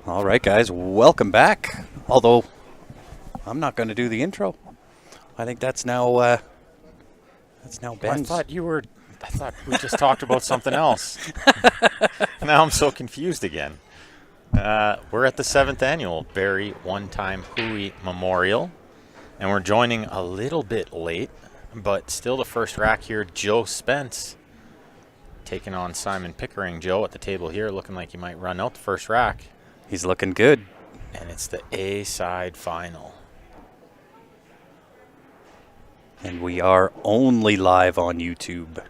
All right, guys, welcome back. Although I'm not going to do the intro. I think that's now Ben's. I thought we just talked about something else. Now I'm so confused again. We're at the 7th annual Barrie One-Time Hooey Memorial, and we're joining a little bit late, but still the first rack here. Joe Spence taking on Simon Pickering. Joe at the table here, looking like he might run out the first rack. He's looking good. And it's the A-side final. And we are only live on YouTube.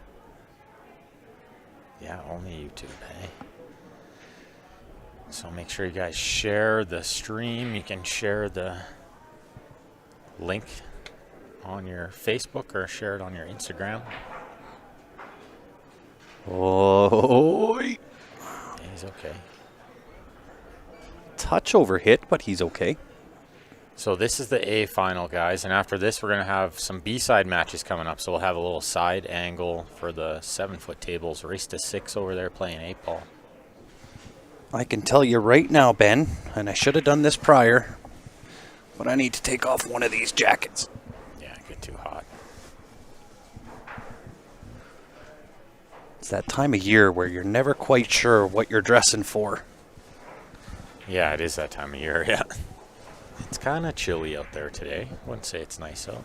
Yeah, only YouTube, hey? So make sure you guys share the stream. You can share the link on your Facebook or share it on your Instagram. Oh, He's okay. touch over hit, but he's okay. So this is the A final, guys, and after this we're going to have some B-side matches coming up. So we'll have a little side angle for the 7-foot tables. Race to 6 over there playing 8-ball. I can tell you right now, Ben, and I should have done this prior, but I need to take off one of these jackets. Yeah, get too hot. It's that time of year where you're never quite sure what you're dressing for. Yeah, it is that time of year, yeah. It's kind of chilly out there today. Wouldn't say it's nice out.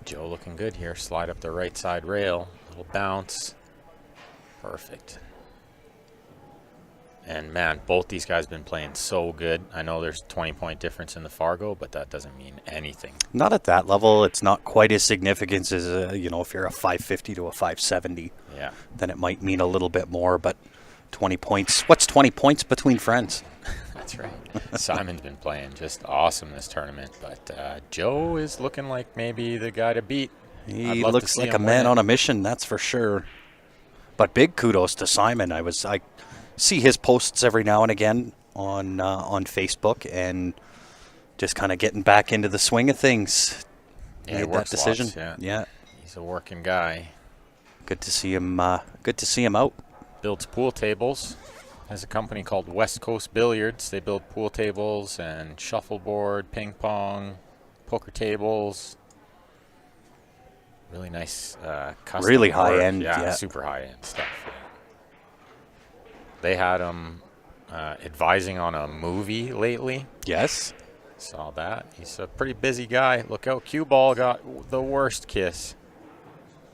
Joe looking good here. Slide up the right side rail. Little bounce. Perfect. And man, both these guys have been playing so good. I know there's a 20-point difference in the Fargo, but that doesn't mean anything. Not at that level. It's not quite as significant as, if you're a 550 to a 570. Yeah. Then it might mean a little bit more, but 20 points. What's 20 points between friends? That's right. Simon's been playing just awesome this tournament, but Joe is looking like maybe the guy to beat. He looks like a man on a mission, that's for sure. But big kudos to Simon. I see his posts every now and again on Facebook, and just kind of getting back into the swing of things. Yeah, made that decision. Lots, yeah, he's a working guy. Good to see him. Good to see him out. Builds pool tables. Has a company called West Coast Billiards. They build pool tables and shuffleboard, ping pong, poker tables. Really nice custom Really work. high end, yeah, yeah. Super high end stuff. Yeah. They had him advising on a movie lately. Yes. Saw that. He's a pretty busy guy. Look out, cue ball got the worst kiss.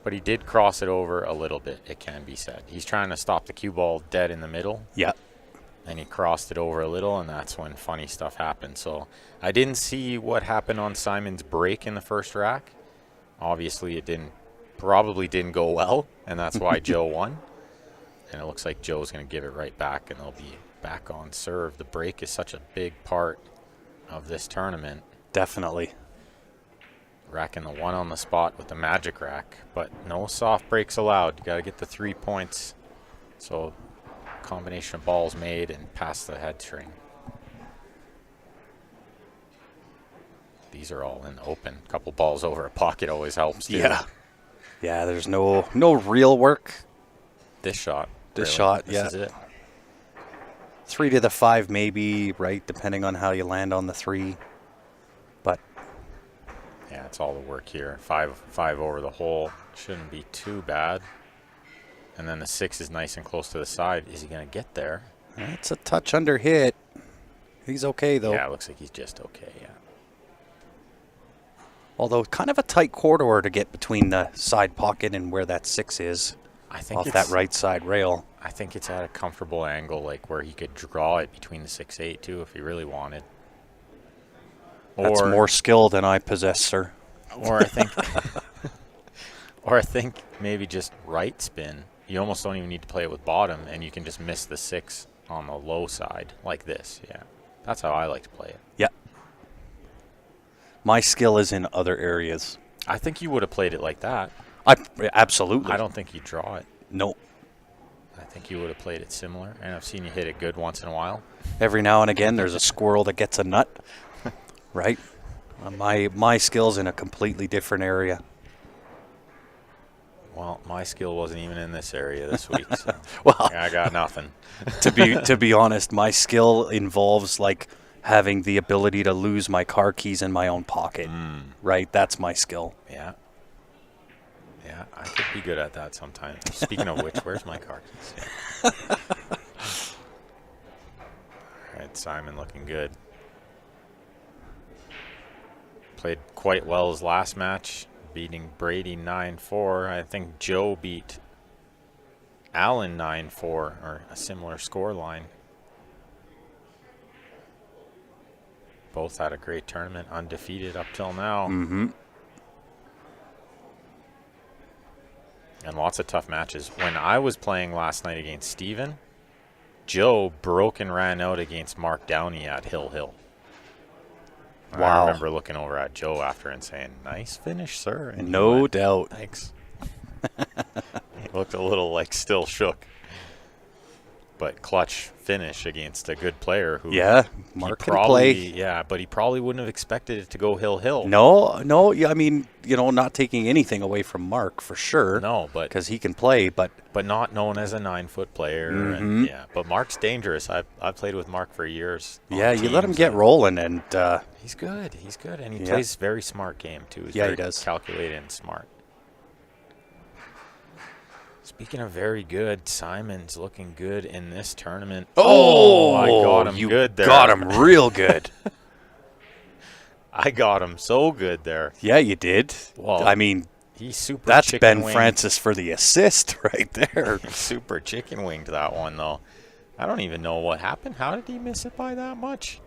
But he did cross it over a little bit, it can be said. He's trying to stop the cue ball dead in the middle. Yeah. And he crossed it over a little, and that's when funny stuff happened. So I didn't see what happened on Simon's break in the first rack. Obviously, it probably didn't go well, and that's why Joe won. And it looks like Joe's going to give it right back, and they'll be back on serve. The break is such a big part of this tournament. Definitely. Racking the one on the spot with the magic rack, but no soft breaks allowed. You got to get the 3 points. So combination of balls made and past the head string. These are all in the open. A couple balls over a pocket always helps too. Yeah. Yeah, there's no real work. This shot. This really. shot, This yeah. is it. 3 to the 5 maybe, right, depending on how you land on the 3. But Yeah, it's all the work here. Five over the hole. Shouldn't be too bad. And then the 6 is nice and close to the side. Is he going to get there? it's a touch under hit. He's okay, though. Yeah, it looks like he's just okay, yeah. Although kind of a tight corridor to get between the side pocket and where that 6 is. I think Off that right side rail. I think it's at a comfortable angle, like where he could draw it between the 6-8 too, if he really wanted. That's more skill than I possess, sir. Or I think maybe just right spin. You almost don't even need to play it with bottom, and you can just miss the 6 on the low side like this. Yeah, that's how I like to play it. Yeah. My skill is in other areas. I think you would have played it like that. Absolutely. I don't think you draw it. No. I think you would have played it similar, and I've seen you hit it good once in a while. Every now and again, there's a squirrel that gets a nut, right? My skill's in a completely different area. Well, my skill wasn't even in this area this week, so Well, I got nothing. to be honest, my skill involves like having the ability to lose my car keys in my own pocket. Right? That's my skill. Yeah. Yeah, I could be good at that sometimes. Speaking of which, where's my car keys? All right, Simon looking good. Played quite well his last match, beating Brady 9-4. I think Joe beat Allen 9-4, or a similar score line. Both had a great tournament, undefeated up till now. Mm-hmm. And lots of tough matches. When I was playing last night against Steven, Joe broke and ran out against Mark Downey at Hill Hill. Wow. I remember looking over at Joe after and saying, "Nice finish, sir." And No doubt. Thanks. He looked a little like still shook. But clutch finish against a good player who Mark can play. Yeah, but he probably wouldn't have expected it to go Hill Hill. No. Yeah, I mean, not taking anything away from Mark for sure. No, but because he can play, but not known as a 9-foot player. Mm-hmm. And but Mark's dangerous. I've played with Mark for years. Yeah, you let him get rolling, and he's good. He's good, and he plays very smart game too. He's he very does. Calculated and smart. Speaking of very good, Simon's looking good in this tournament. Oh, I got him good there. Got him real good. I got him so good there. Yeah, you did. Well, I mean, he's super. That's chicken Ben winged. Francis for the assist right there. Super chicken winged that one though. I don't even know what happened. How did he miss it by that much?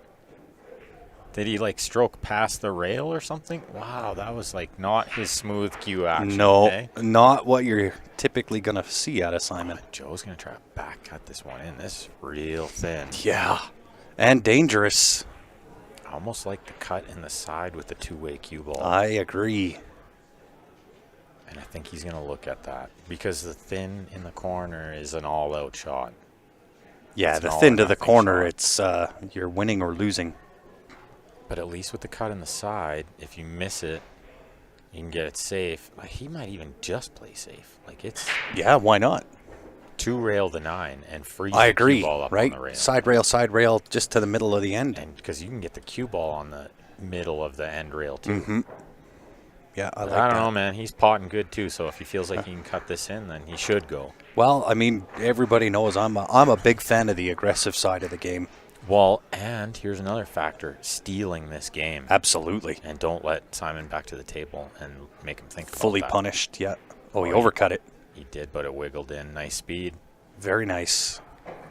Did he like stroke past the rail or something? Wow, that was like not his smooth cue action. No, eh? not what you're typically going to see out of Simon. Joe's going to try to back cut this one in. This is real thin. Yeah, and dangerous. Almost like the cut in the side with the two-way cue ball. I agree. And I think he's going to look at that because the thin in the corner is an all-out shot. Yeah, It's the an thin to the all-or-nothing corner, shot. it's you're winning or losing. But at least with the cut in the side, if you miss it, you can get it safe. Like, he might even just play safe. Like it's Yeah, why not? two rail the 9 and freeze I the agree, cue ball up right? on the rail. Side rail, just to the middle of the end. And because you can get the cue ball on the middle of the end rail too. Mm-hmm. Yeah, I like I don't that. know, man. He's potting good too. So if he feels like he can cut this in, then he should go. Well, I mean, everybody knows I'm a big fan of the aggressive side of the game. Well, and here's another factor: stealing this game. Absolutely. And don't let Simon back to the table and make him think about Fully that. punished, yeah. Oh, he Oh, overcut it. He did, but it wiggled in. Nice speed. Very nice.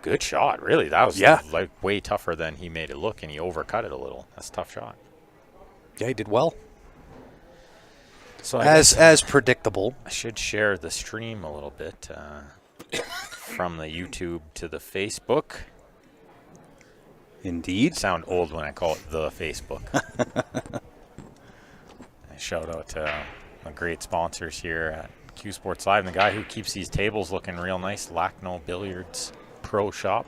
Good shot, really. That was like way tougher than he made it look, and he overcut it a little. That's a tough shot. Yeah, he did well. So As predictable. I should share the stream a little bit from the YouTube to the Facebook. Indeed. Sound old when I call it the Facebook. Shout out to my great sponsors here at Q Sports Live, and the guy who keeps these tables looking real nice, Lackno Billiards Pro Shop.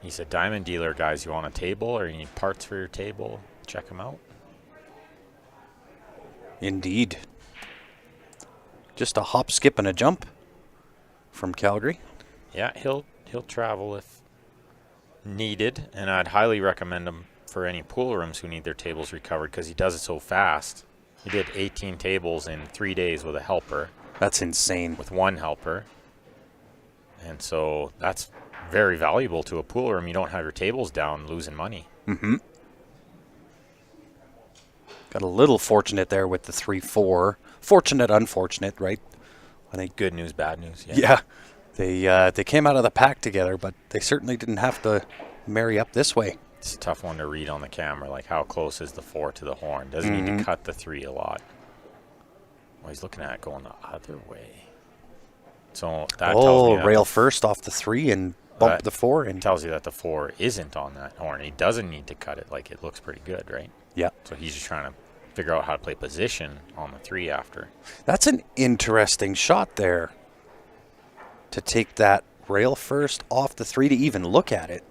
He's a diamond dealer, guys. You want a table or you need parts for your table, check him out. Indeed. Just a hop, skip, and a jump from Calgary. Yeah, he'll travel if needed, and I'd highly recommend him for any pool rooms who need their tables recovered because he does it so fast. He did 18 tables in 3 days with a helper. That's insane. With one helper. And so that's very valuable to a pool room. You don't have your tables down losing money. Mm-hmm. Got a little fortunate there with the 3-4. Fortunate, unfortunate, right? I think. Good news, bad news. Yeah. They came out of the pack together, but they certainly didn't have to marry up this way. It's a tough one to read on the camera, like how close is the 4 to the horn. Doesn't need to cut the 3 a lot. Well, he's looking at it going the other way. So that tells me that rail first off the 3 and bump the 4. And tells you that the 4 isn't on that horn. He doesn't need to cut it. Like, it looks pretty good, right? Yeah. So he's just trying to figure out how to play position on the 3 after. That's an interesting shot there. To take that rail first off the 3 to even look at it.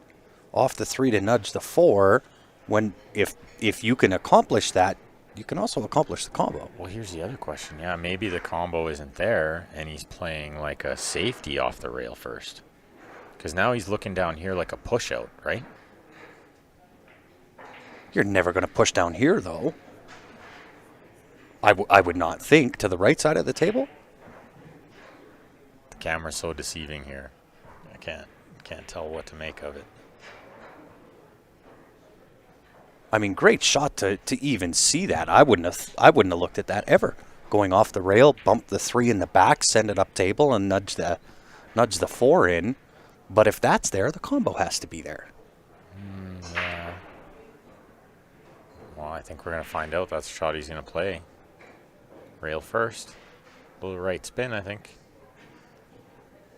Off the 3 to nudge the 4. When if you can accomplish that, you can also accomplish the combo. Well, here's the other question. Yeah, maybe the combo isn't there, and he's playing like a safety off the rail first. Because now he's looking down here like a push out, right? You're never going to push down here, though. I would not think. To the right side of the table? The camera's so deceiving here. I can't tell what to make of it. I mean, great shot to even see that. I wouldn't have looked at that ever. Going off the rail, bump the 3 in the back, send it up table, and nudge the 4 in. But if that's there, the combo has to be there. Yeah. Well, I think we're going to find out. That's the shot he's going to play. Rail first. Little right spin, I think.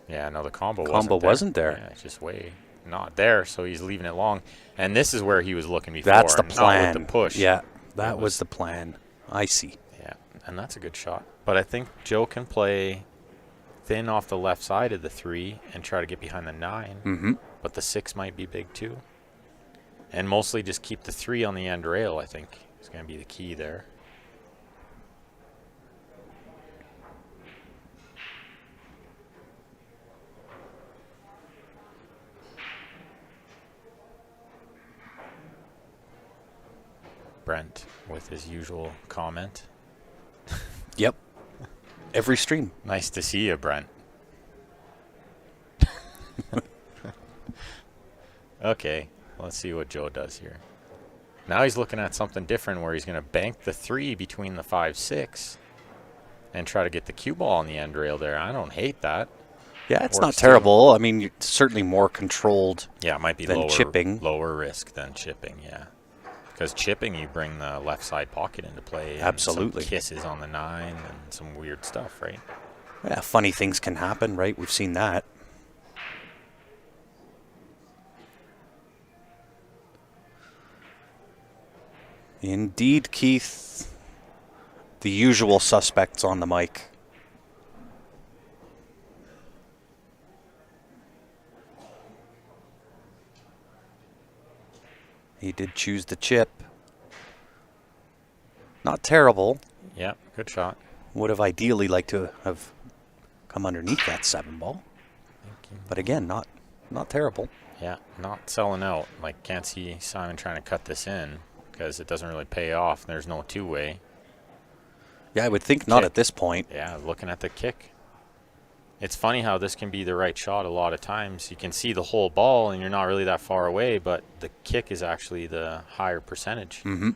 Yeah, no, the combo wasn't there. Yeah, it's just way not there, so he's leaving it long. And this is where he was looking before. That's the plan. Not with the push. Yeah, that was the plan. I see. Yeah, and that's a good shot. But I think Joe can play thin off the left side of the 3 and try to get behind the 9. Mm-hmm. But the 6 might be big too. And mostly just keep the 3 on the end rail, I think, is going to be the key there. Brent with his usual comment. Yep. Every stream. Nice to see you, Brent. Okay, let's see what Joe does here. Now he's looking at something different where he's going to bank the 3 between the 5-6 and try to get the cue ball on the end rail there. I don't hate that. Yeah, it's not terrible. I mean, it's certainly more controlled. Yeah, it might be than chipping. Lower risk than chipping, yeah. Because chipping, you bring the left side pocket into play. And absolutely. Some kisses on the 9 and some weird stuff, right? Yeah, funny things can happen, right? We've seen that. Indeed, Keith. The usual suspects on the mic. He did choose the chip. Not terrible. Yeah, good shot. Would have ideally liked to have come underneath that 7 ball. But again, not terrible. Yeah, not selling out. Like, can't see Simon trying to cut this in because it doesn't really pay off. There's no two-way. Yeah, I would think not at this point. Yeah, looking at the kick. It's funny how this can be the right shot a lot of times. You can see the whole ball and you're not really that far away, but the kick is actually the higher percentage. Mm-hmm.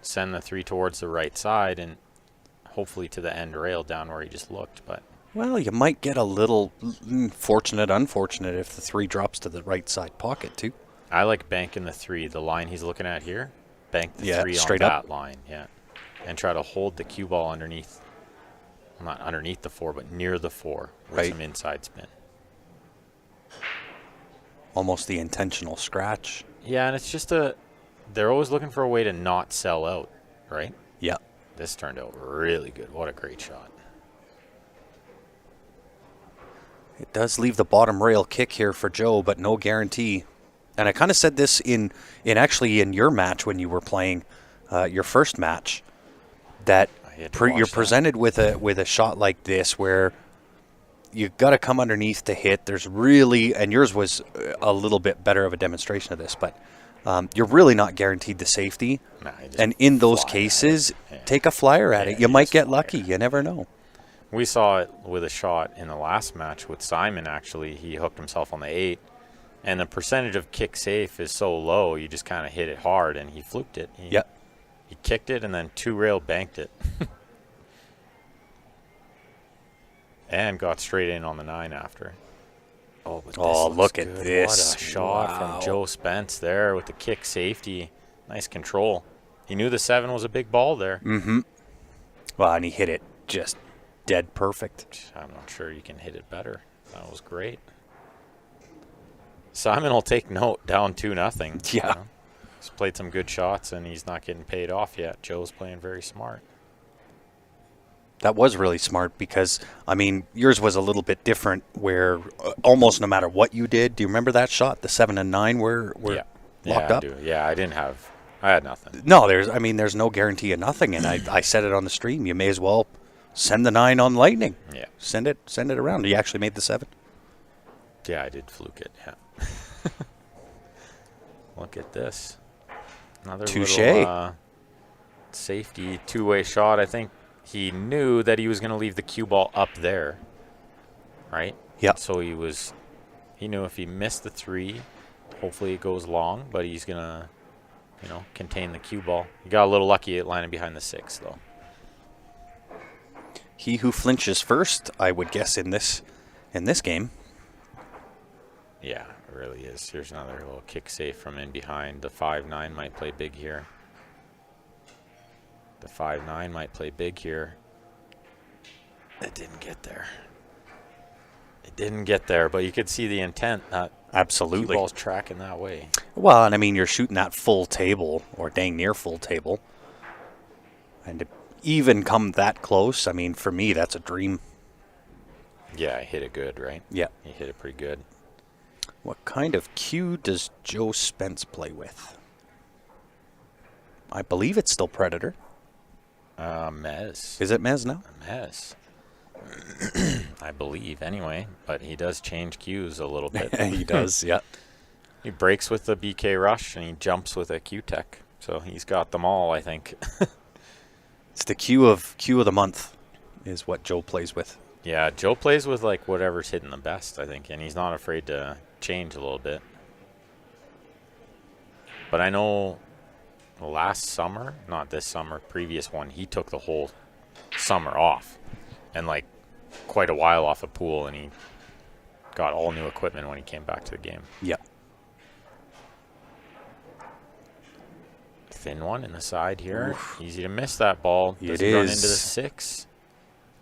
Send the 3 towards the right side and hopefully to the end rail down where he just looked. But well, you might get a little unfortunate if the 3 drops to the right side pocket too. I like banking the 3. The line he's looking at here, bank the 3 straight on up. that line. Yeah, and try to hold the cue ball underneath. Well, not underneath the 4, but near the 4 with some inside spin. Almost the intentional scratch. Yeah, and it's just they're always looking for a way to not sell out, right? Yeah. This turned out really good. What a great shot. It does leave the bottom rail kick here for Joe, but no guarantee. And I kind of said this in your match when you were playing your first match, that you're presented with a shot like this where you got to come underneath to hit. There's really, and yours was a little bit better of a demonstration of this, but you're really not guaranteed the safety. And in those cases, take a flyer at it. You might get lucky. You never know. We saw it with a shot in the last match with Simon, actually. He hooked himself on the 8, and the percentage of kick safe is so low, you just kind of hit it hard, and he fluked it. He kicked it and then 2-rail banked it. And got straight in on the 9 after. Oh, look at this. What a shot from Joe Spence there with the kick safety. Nice control. He knew the 7 was a big ball there. Mm-hmm. Well, and he hit it just dead perfect. I'm not sure you can hit it better. That was great. Simon will take note, down 2-0. Yeah. You know? He's played some good shots, and he's not getting paid off yet. Joe's playing very smart. That was really smart because, I mean, yours was a little bit different where almost no matter what you did, do you remember that shot, the 7 and 9 were locked up? Yeah, I I had nothing. No, there's no guarantee of nothing, and I said it on the stream. You may as well send the 9 on Lightning. Yeah. Send it around. You actually made the 7. Yeah, I did fluke it. Yeah. Look at this. Another Touche. little safety two-way shot. I think he knew that he was going to leave the cue ball up there, right? Yeah. So he knew if he missed the 3, hopefully it goes long, but he's going to, contain the cue ball. He got a little lucky at lining behind the 6, though. He who flinches first, I would guess, in this game. Yeah, it really is. Here's another little kick save from in behind. The 5-9 might play big here. The 5-9 might play big here. It didn't get there. It didn't get there, but you could see the intent. Absolutely. Cue ball's tracking that way. Well, and I mean, you're shooting that full table, or dang near full table. And to even come that close, I mean, for me, that's a dream. Yeah, I hit it good, right? Yeah. He hit it pretty good. What kind of cue does Joe Spence play with? I believe it's still Predator. Mez. Is it Mez now? Mez. I believe, anyway. But he does change cues a little bit. He does, yeah. He breaks with the BK Rush, and he jumps with a Q-Tech. So he's got them all, I think. It's the cue of the month is what Joe plays with. Yeah, Joe plays with, like, whatever's hitting the best, I think. And he's not afraid to change a little bit. But I know last summer, not this summer, previous one, he took the whole summer off. And, like, quite a while off a pool, and he got all new equipment when he came back to the game. Yeah. Thin one in the side here. Oof. Easy to miss that ball. Does he run into the 6?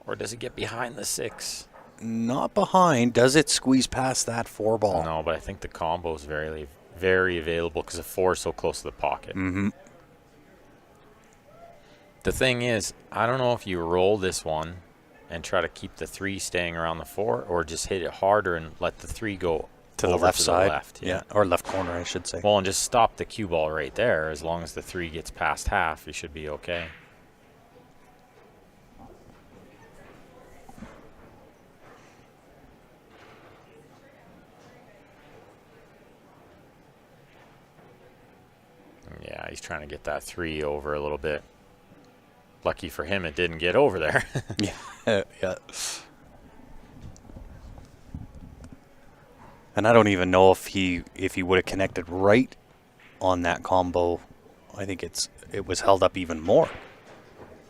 Or does it get behind the 6? Not behind. Does it squeeze past that 4 ball? No, but I think the combo is very, very available because the 4 is so close to the pocket. Mm-hmm. The thing is, I don't know if you roll this one and try to keep the 3 staying around the 4, or just hit it harder and let the 3 go to the left side. Yeah, or left corner, I should say. Well, and just stop the cue ball right there. As long as the 3 gets past half, you should be okay. Yeah, he's trying to get that 3 over a little bit. Lucky for him, it didn't get over there. Yeah. And I don't even know if he would have connected right on that combo. I think it was held up even more.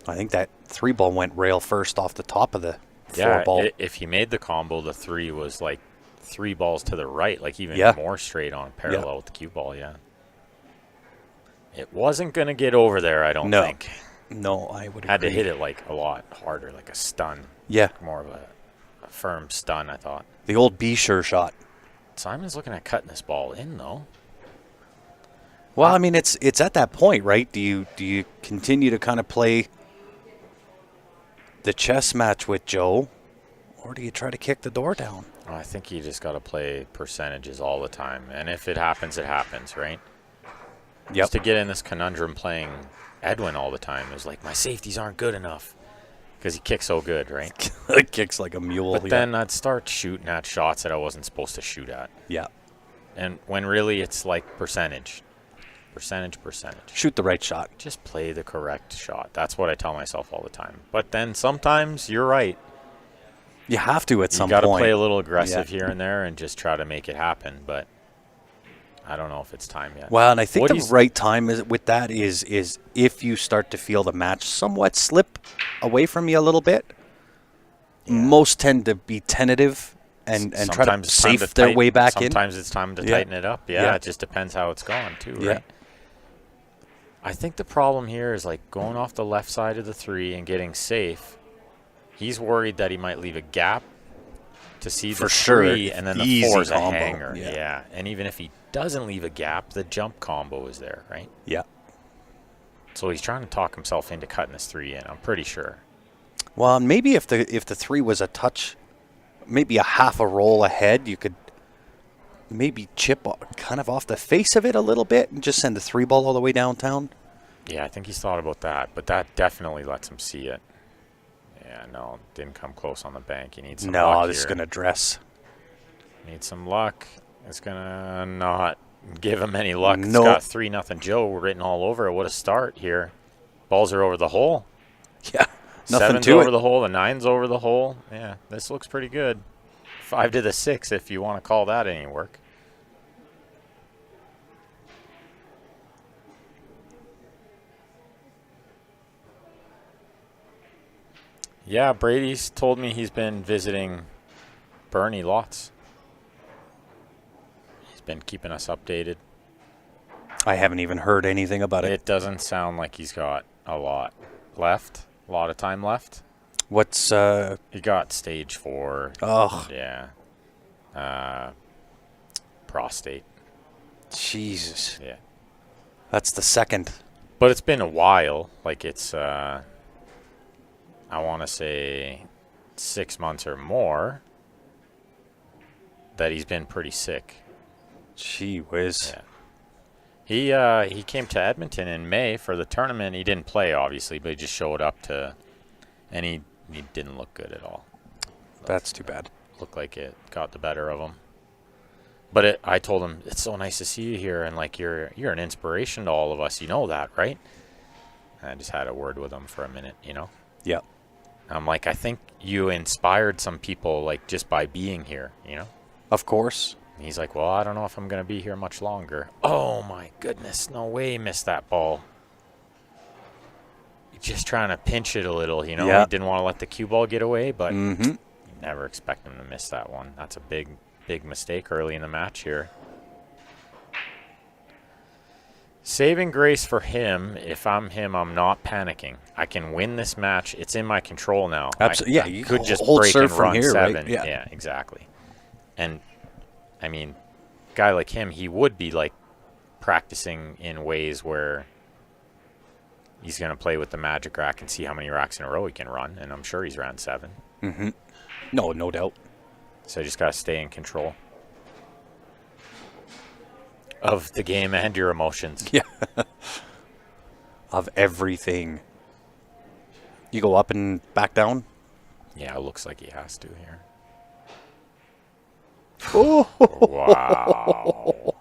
I think that 3 ball went rail first off the top of the 4 ball. If he made the combo, the 3 was like 3 balls to the right, like even more straight on parallel with the cue ball. Yeah. It wasn't going to get over there, I don't think. No, I would Had agree. to hit it like a lot harder, like a stun. Yeah. More of a firm stun, I thought. The old B-sure shot. Simon's looking at cutting this ball in, though. Well, I mean, it's at that point, right? Do you continue to kind of play the chess match with Joe, or do you try to kick the door down? Well, I think you just got to play percentages all the time. And if it happens, right? Yep. Just to get in this conundrum playing Edwin all the time. It was like, my safeties aren't good enough. Because he kicks so good, right? He kicks like a mule. But then I'd start shooting at shots that I wasn't supposed to shoot at. Yeah. And when really it's like percentage. Percentage. Shoot the right shot. Just play the correct shot. That's what I tell myself all the time. But then sometimes you're right. You have to at some point. You got to play a little aggressive here and there and just try to make it happen. But I don't know if it's time yet. Well, and I think the right time with that is if you start to feel the match somewhat slip away from you a little bit. Yeah. Most tend to be tentative and try to safe their way back in. Sometimes it's time to tighten it up. Yeah, it just depends how it's going too, right? I think the problem here is like going off the left side of the 3 and getting safe. He's worried that he might leave a gap to see the 3, and then the 4 is a hanger. Yeah, and even if he doesn't leave a gap, the jump combo is there, right? Yeah. So he's trying to talk himself into cutting this 3 in, I'm pretty sure. Well, maybe if the 3 was a touch, maybe a half a roll ahead, you could maybe chip kind of off the face of it a little bit and just send the 3-ball all the way downtown? Yeah, I think he's thought about that, but that definitely lets him see it. Yeah, no, didn't come close on the bank. He needs some luck No, this is here. going to dress. Needs some luck. It's going to not give him any luck. No. It's got 3-0 Joe written all over it. What a start here. Balls are over the hole. Yeah, nothing 7's to over it. the hole. The 9's over the hole. Yeah, this looks pretty good. 5 to the 6 if you want to call that any work. Yeah, Brady's told me he's been visiting Bernie lots. He's been keeping us updated. I haven't even heard anything about it. It doesn't sound like he's got a lot left. A lot of time left. What's He got stage 4. Oh, Yeah. Prostate. Jesus. Yeah. That's the second. But it's been a while. Like it's, I want to say 6 months or more that he's been pretty sick. Gee whiz. Yeah. He came to Edmonton in May for the tournament. He didn't play, obviously, but he just showed up and he didn't look good at all. That's too bad. Looked like it got the better of him. But I told him, it's so nice to see you here, and like you're an inspiration to all of us. You know that, right? And I just had a word with him for a minute, you know? Yeah. I'm like, I think you inspired some people, like, just by being here, you know? Of course. And he's like, well, I don't know if I'm going to be here much longer. Oh, my goodness. No way he missed that ball. Just trying to pinch it a little, you know? Yeah. He didn't want to let the cue ball get away, but Mm-hmm. you never expect him to miss that one. That's a big mistake early in the match here. Saving grace for him, if I'm him, I'm not panicking. I can win this match. It's in my control now. Absolutely. Yeah, I you could just hold break serve and from run here, 7. right? Yeah. Yeah, exactly. And, I mean, guy like him, he would be, like, practicing in ways where he's going to play with the magic rack and see how many racks in a row he can run, and I'm sure he's ran 7. Mm-hmm. No doubt. So I just got to stay in control of the game and your emotions. Yeah. Of everything. You go up and back down? Yeah, it looks like he has to here. Oh, Wow.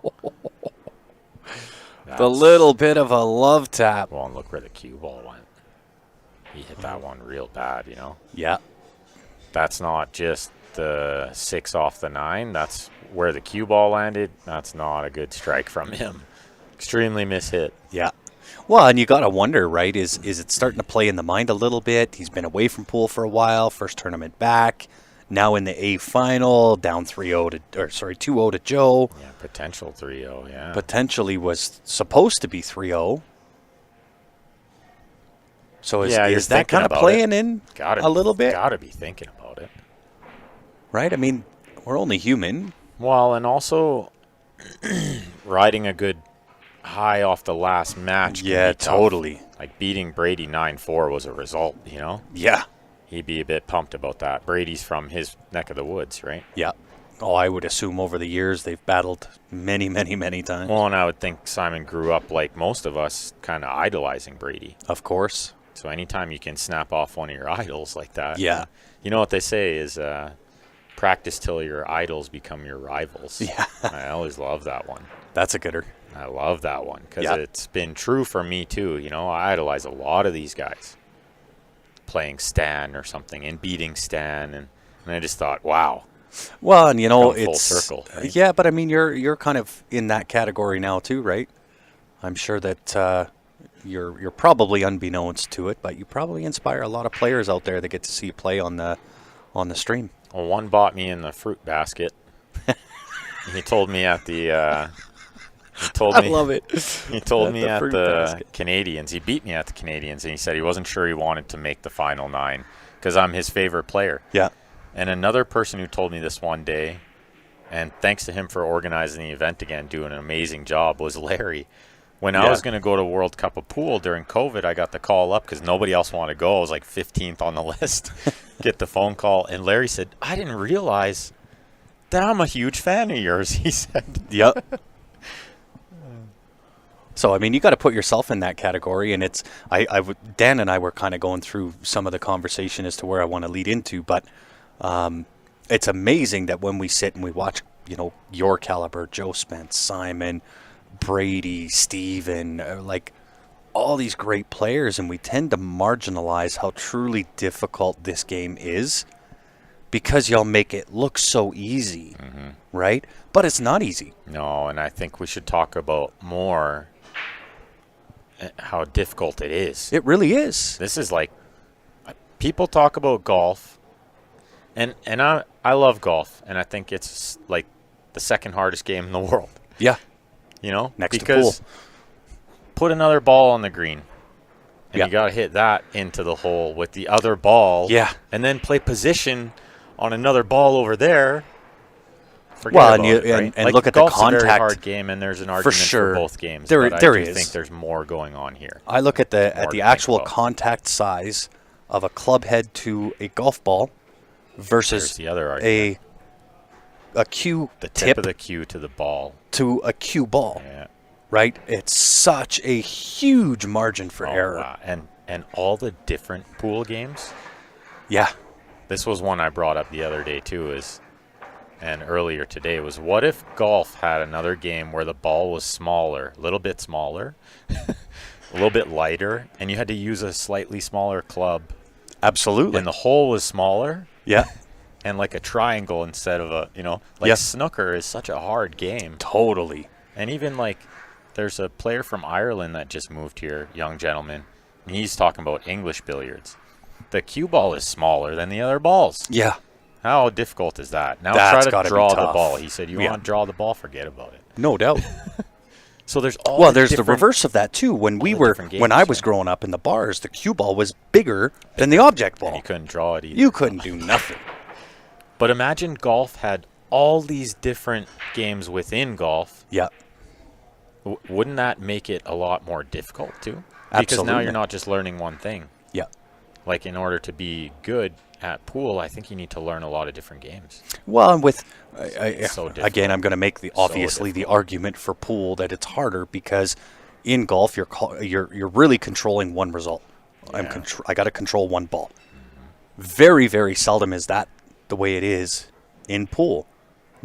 the little bit of a love tap. Well, and look where the cue ball went. He hit that one real bad, you know? Yeah. That's not just the 6 off the 9. That's where the cue ball landed. That's not a good strike from him. Extremely mishit. Yeah. Well, and you got to wonder, right? Is it starting to play in the mind a little bit? He's been away from pool for a while. First tournament back. Now in the A final, down 2-0 to Joe. Yeah, potential 3-0, yeah. Potentially was supposed to be 3-0. So Yeah, you're is that thinking kind of about playing in Gotta a little bit? Gotta be thinking about it. Right? I mean, we're only human. Well, and also riding a good high off the last match. Can Yeah, be tough. totally. Like beating Brady 9-4 was a result, you know? Yeah. He'd be a bit pumped about that. Brady's from his neck of the woods, right? Yeah. Oh, I would assume over the years they've battled many, many, many times. Well, and I would think Simon grew up like most of us, kind of idolizing Brady. Of course. So anytime you can snap off one of your idols like that. Yeah. You know what they say is practice till your idols become your rivals. Yeah. I always love that one. That's a gooder. I love that one because Yeah. it's been true for me too. You know, I idolize a lot of these guys playing Stan or something and beating Stan. And I just thought, wow. Well, and you know, Come full it's circle, right? Yeah, but I mean, you're kind of in that category now too, right? I'm sure that you're probably unbeknownst to it, but you probably inspire a lot of players out there that get to see you play on the stream. Well, one bought me in the fruit basket. He told me at the. I love it. He told me the at fruit the basket. Canadians. He beat me at the Canadians, and he said he wasn't sure he wanted to make the final 9 because I'm his favorite player. Yeah. And another person who told me this one day, and thanks to him for organizing the event again, doing an amazing job, was Larry. When I Yeah. was going to go to World Cup of Pool during COVID, I got the call up because nobody else wanted to go. I was like 15th on the list. Get the phone call, and Larry said, I didn't realize then I'm a huge fan of yours, he said. Yep. So, I mean, you got to put yourself in that category, and it's Dan and I were kind of going through some of the conversation as to where I want to lead into, but it's amazing that when we sit and we watch, your caliber, Joe Spence, Simon, Brady, Steven, like all these great players, and we tend to marginalize how truly difficult this game is because y'all make it look so easy, right? But it's not easy. No, and I think we should talk about more how difficult it is. It really is. This is like, people talk about golf, and I love golf, and I think it's like the second hardest game in the world. Yeah. Next to pool. Put another ball on the green, and you got to hit that into the hole with the other ball. Yeah. And then play position on another ball over there. Forget about it, right? And look at the golf's contact. A very hard game, and there's an argument for both games. There but I is. think there's more going on here. I look at the actual contact size of a club head to a golf ball versus the other argument. a cue the tip of the cue to the ball to a cue ball. Yeah. Right? It's such a huge margin for error. Wow. And all the different pool games. Yeah. This was one I brought up the other day too, and earlier today was, what if golf had another game where the ball was smaller, a little bit smaller, a little bit lighter, and you had to use a slightly smaller club. Absolutely. And the hole was smaller. Yeah. And like a triangle instead of a, snooker is such a hard game. Totally. And even like, there's a player from Ireland that just moved here, young gentleman, and he's talking about English billiards. The cue ball is smaller than the other balls. Yeah. How difficult is that? Now That's try to draw be the tough. ball. He said, you want to draw the ball, forget about it. No doubt. So there's there's the reverse of that too. When I was growing up in the bars, the cue ball was bigger than the object ball. And you couldn't draw it either. You couldn't do nothing. But imagine golf had all these different games within golf. Yeah. Wouldn't that make it a lot more difficult too? Absolutely. Because now you're not just learning one thing. Yeah. Like, in order to be good at pool, I think you need to learn a lot of different games. Well, and with again, I'm going to make the argument for pool that it's harder because in golf you're really controlling one result. Yeah. I got to control one ball. Mm-hmm. Very, very seldom is that the way it is in pool.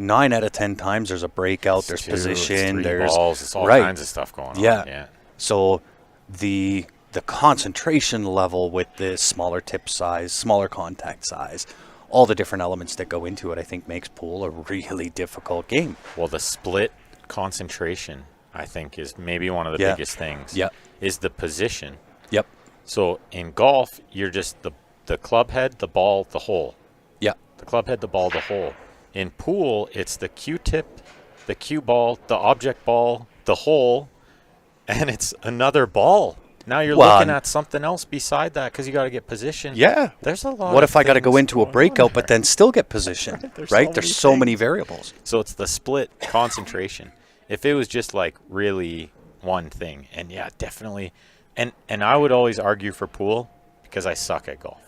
9 out of 10 times there's a breakout, there's position, there's balls, it's all kinds of stuff going on. Yeah. So the concentration level with the smaller tip size, smaller contact size, all the different elements that go into it, I think makes pool a really difficult game. Well, the split concentration, I think, is maybe one of the biggest things. Yeah. Is the position. Yep. So in golf, you're just the club head, the ball, the hole. Yeah. The club head, the ball, the hole. In pool, it's the cue tip, the cue ball, the object ball, the hole, and it's another ball. Now you're looking at something else beside that because you got to get position. Yeah. There's a lot. What if I got to go into a breakout but then still get position? Right? There's so many variables. So it's the split concentration. If it was just like really one thing, and yeah, definitely. And I would always argue for pool because I suck at golf.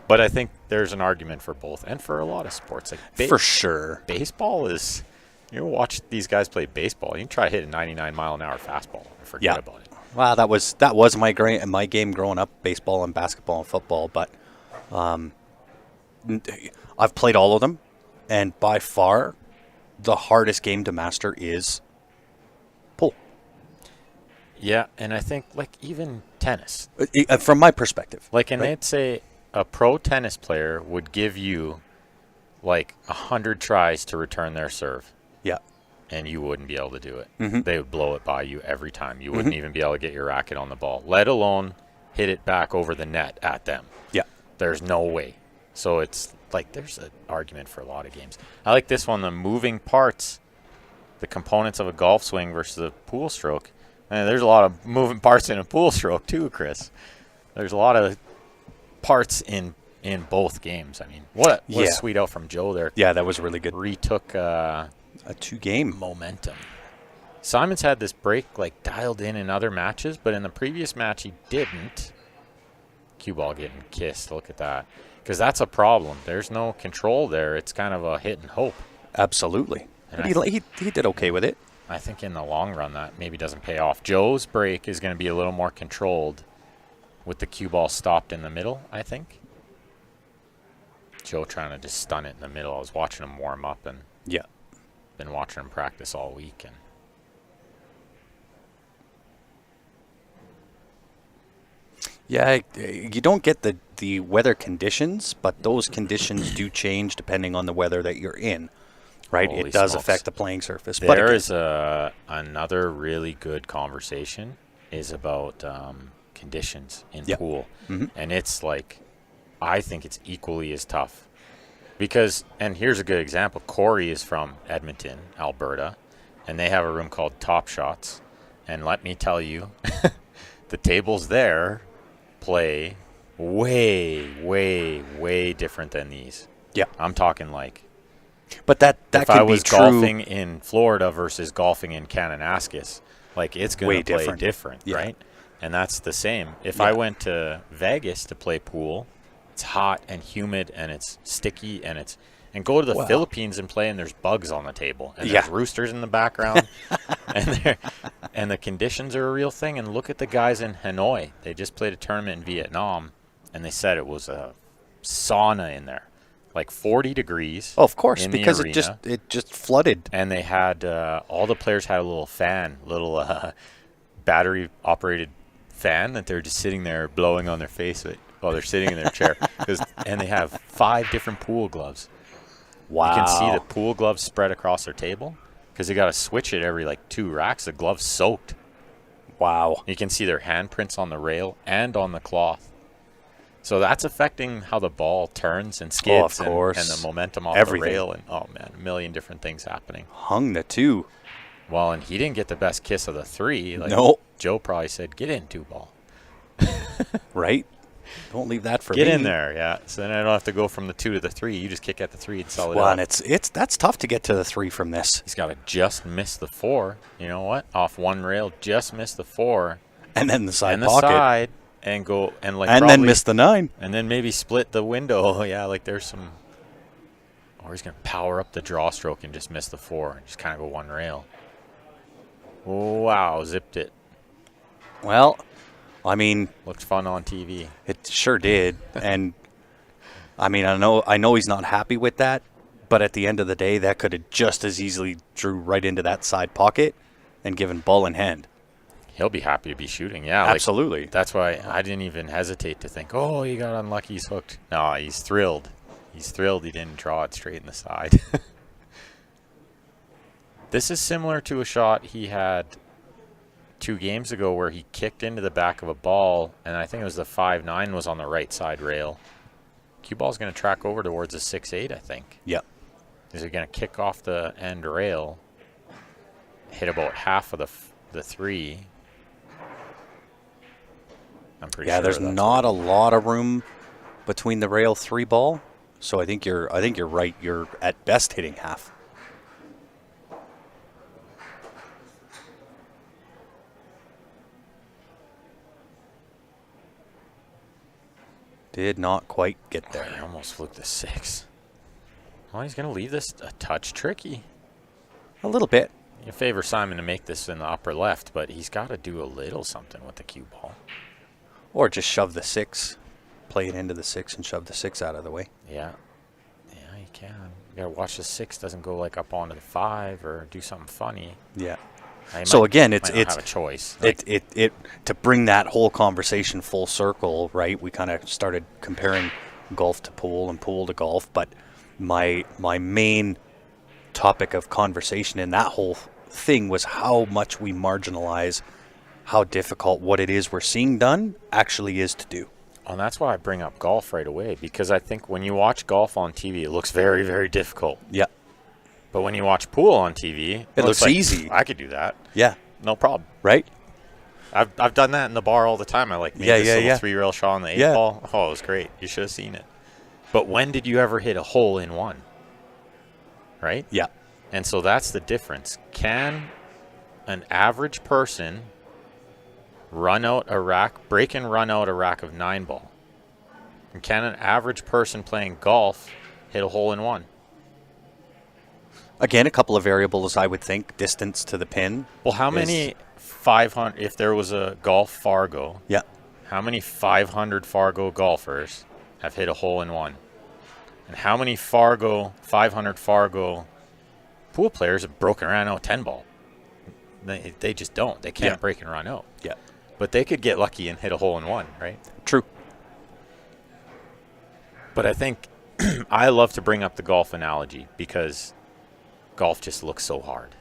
But I think there's an argument for both and for a lot of sports. Like for sure. Baseball is, watch these guys play baseball. You can try to hit a 99-mile-an-hour fastball and forget about it. Wow, that was my game growing up, baseball and basketball and football. But I've played all of them, and by far the hardest game to master is pool. Yeah, and I think like even tennis. From my perspective. Like, and they'd say a pro tennis player would give you like 100 tries to return their serve. Yeah. And you wouldn't be able to do it. Mm-hmm. They would blow it by you every time. You wouldn't even be able to get your racket on the ball, let alone hit it back over the net at them. Yeah. There's no way. So it's like there's an argument for a lot of games. I like this one, the moving parts, the components of a golf swing versus a pool stroke. And there's a lot of moving parts in a pool stroke too, Chris. There's a lot of parts in both games. I mean, what a sweet out from Joe there. Yeah, that was really good. Retook a 2-game momentum. Simon's had this break like dialed in other matches, but in the previous match he didn't. Cue ball getting kissed. Look at that. Because that's a problem. There's no control there. It's kind of a hit and hope. Absolutely. And But he did okay with it. I think in the long run that maybe doesn't pay off. Joe's break is going to be a little more controlled with the cue ball stopped in the middle, I think. Joe trying to just stun it in the middle. I was watching him warm up and been watching him practice all week. And yeah, you don't get the weather conditions, but those conditions do change depending on the weather that you're in, right? Holy It does smokes. affect the playing surface. there But again, is another really good conversation is about conditions in pool. And it's like, I think it's equally as tough. Because, and here's a good example, Corey is from Edmonton, Alberta, and they have a room called Top Shots. And let me tell you, the tables there play way, way, way different than these. Yeah. I'm talking like, but that if can I be was true. golfing in Florida versus golfing in Kananaskis, like it's going Way to play different. different, Yeah. right? And that's the same. If Yeah. I went to Vegas to play pool, it's hot and humid and it's sticky and go to the Wow. Philippines and play and there's bugs on the table and Yeah. there's roosters in the background and the conditions are a real thing. And look at the guys in Hanoi. They just played a tournament in Vietnam and they said it was a sauna in there, like 40 degrees. Oh, of course, in the because arena. it just flooded. And they had all the players had a little battery operated fan that they're just sitting there blowing on their face while they're sitting in their chair. And they have 5 different pool gloves. Wow. You can see the pool gloves spread across their table because they got to switch it every like 2 racks. The gloves soaked. Wow. You can see their handprints on the rail and on the cloth. So that's affecting how the ball turns and skids of course. and the momentum off Everything. the rail. And oh man, a million different things happening. Hung the 2. Well, and he didn't get the best kiss of the 3. Like No. Joe probably said, get in 2 ball. Right? Don't leave that for Get me. in there, yeah. So then I don't have to go from the 2 to the 3. You just kick at the 3 and sell it Well, out. and that's tough to get to the 3 from this. He's got to just miss the 4. You know what? Off one rail, just miss the 4. And then the side and the pocket. side and go and like and probably, then miss the 9. and then maybe split the window. Yeah, like there's some. Or he's gonna power up the draw stroke and just miss the 4 and just kind of go one rail. Wow, zipped it. Well, I mean, Looked fun on TV. it sure did. And I mean, I know he's not happy with that, but at the end of the day, that could have just as easily drew right into that side pocket and given ball in hand. He'll be happy to be shooting. Yeah, like, Absolutely. that's why I didn't even hesitate to think, oh, he got unlucky, he's hooked. No, he's thrilled. He's thrilled he didn't draw it straight in the side. This is similar to a shot he had 2 games ago where he kicked into the back of a ball, and I think it was the 5-9 was on the right side rail. Cue ball's going to track over towards a 6-8, I think. Yep. Is he going to kick off the end rail, hit about half of the 3? I'm pretty sure. There's that's not a lot of room between the rail 3 ball, so I think you're right. You're at best hitting half. Did not quite get He there. almost flipped the 6. Well, he's going to leave this a touch tricky. A little bit. You favor Simon to make this in the upper left, but he's got to do a little something with the cue ball. Or just shove the 6. Play it into the 6 and shove the 6 out of the way. Yeah. Yeah, you can. You got to watch the 6 doesn't go like up onto the 5 or do something funny. Yeah. He So might- again, might not have a choice. it to bring that whole conversation full circle, right? We kind of started comparing golf to pool and pool to golf, but my main topic of conversation in that whole thing was how much we marginalize how difficult what it is we're seeing done actually is to do. And that's why I bring up golf right away, because I think when you watch golf on TV, it looks very, very difficult. Yeah. But when you watch pool on TV, It looks like, easy. I could do that. Yeah. No problem. Right? I've done that in the bar all the time. I made Yeah, this yeah, little yeah. 3-rail shot on the 8 Yeah. ball. Oh, it was great. You should have seen it. But when did you ever hit a hole in one? Right? Yeah. And so that's the difference. Can an average person break and run out a rack of 9 ball? And can an average person playing golf hit a hole in one? Again, a couple of variables, I would think. Distance to the pin. Well, how many 500, if there was a golf Fargo, Yeah. how many 500 Fargo golfers have hit a hole in one? And how many 500 Fargo pool players have broken around out 10 ball? They just don't. They can't break and run out. Yeah. But they could get lucky and hit a hole in one, right? True. But I think I love to bring up the golf analogy because golf just looks so hard.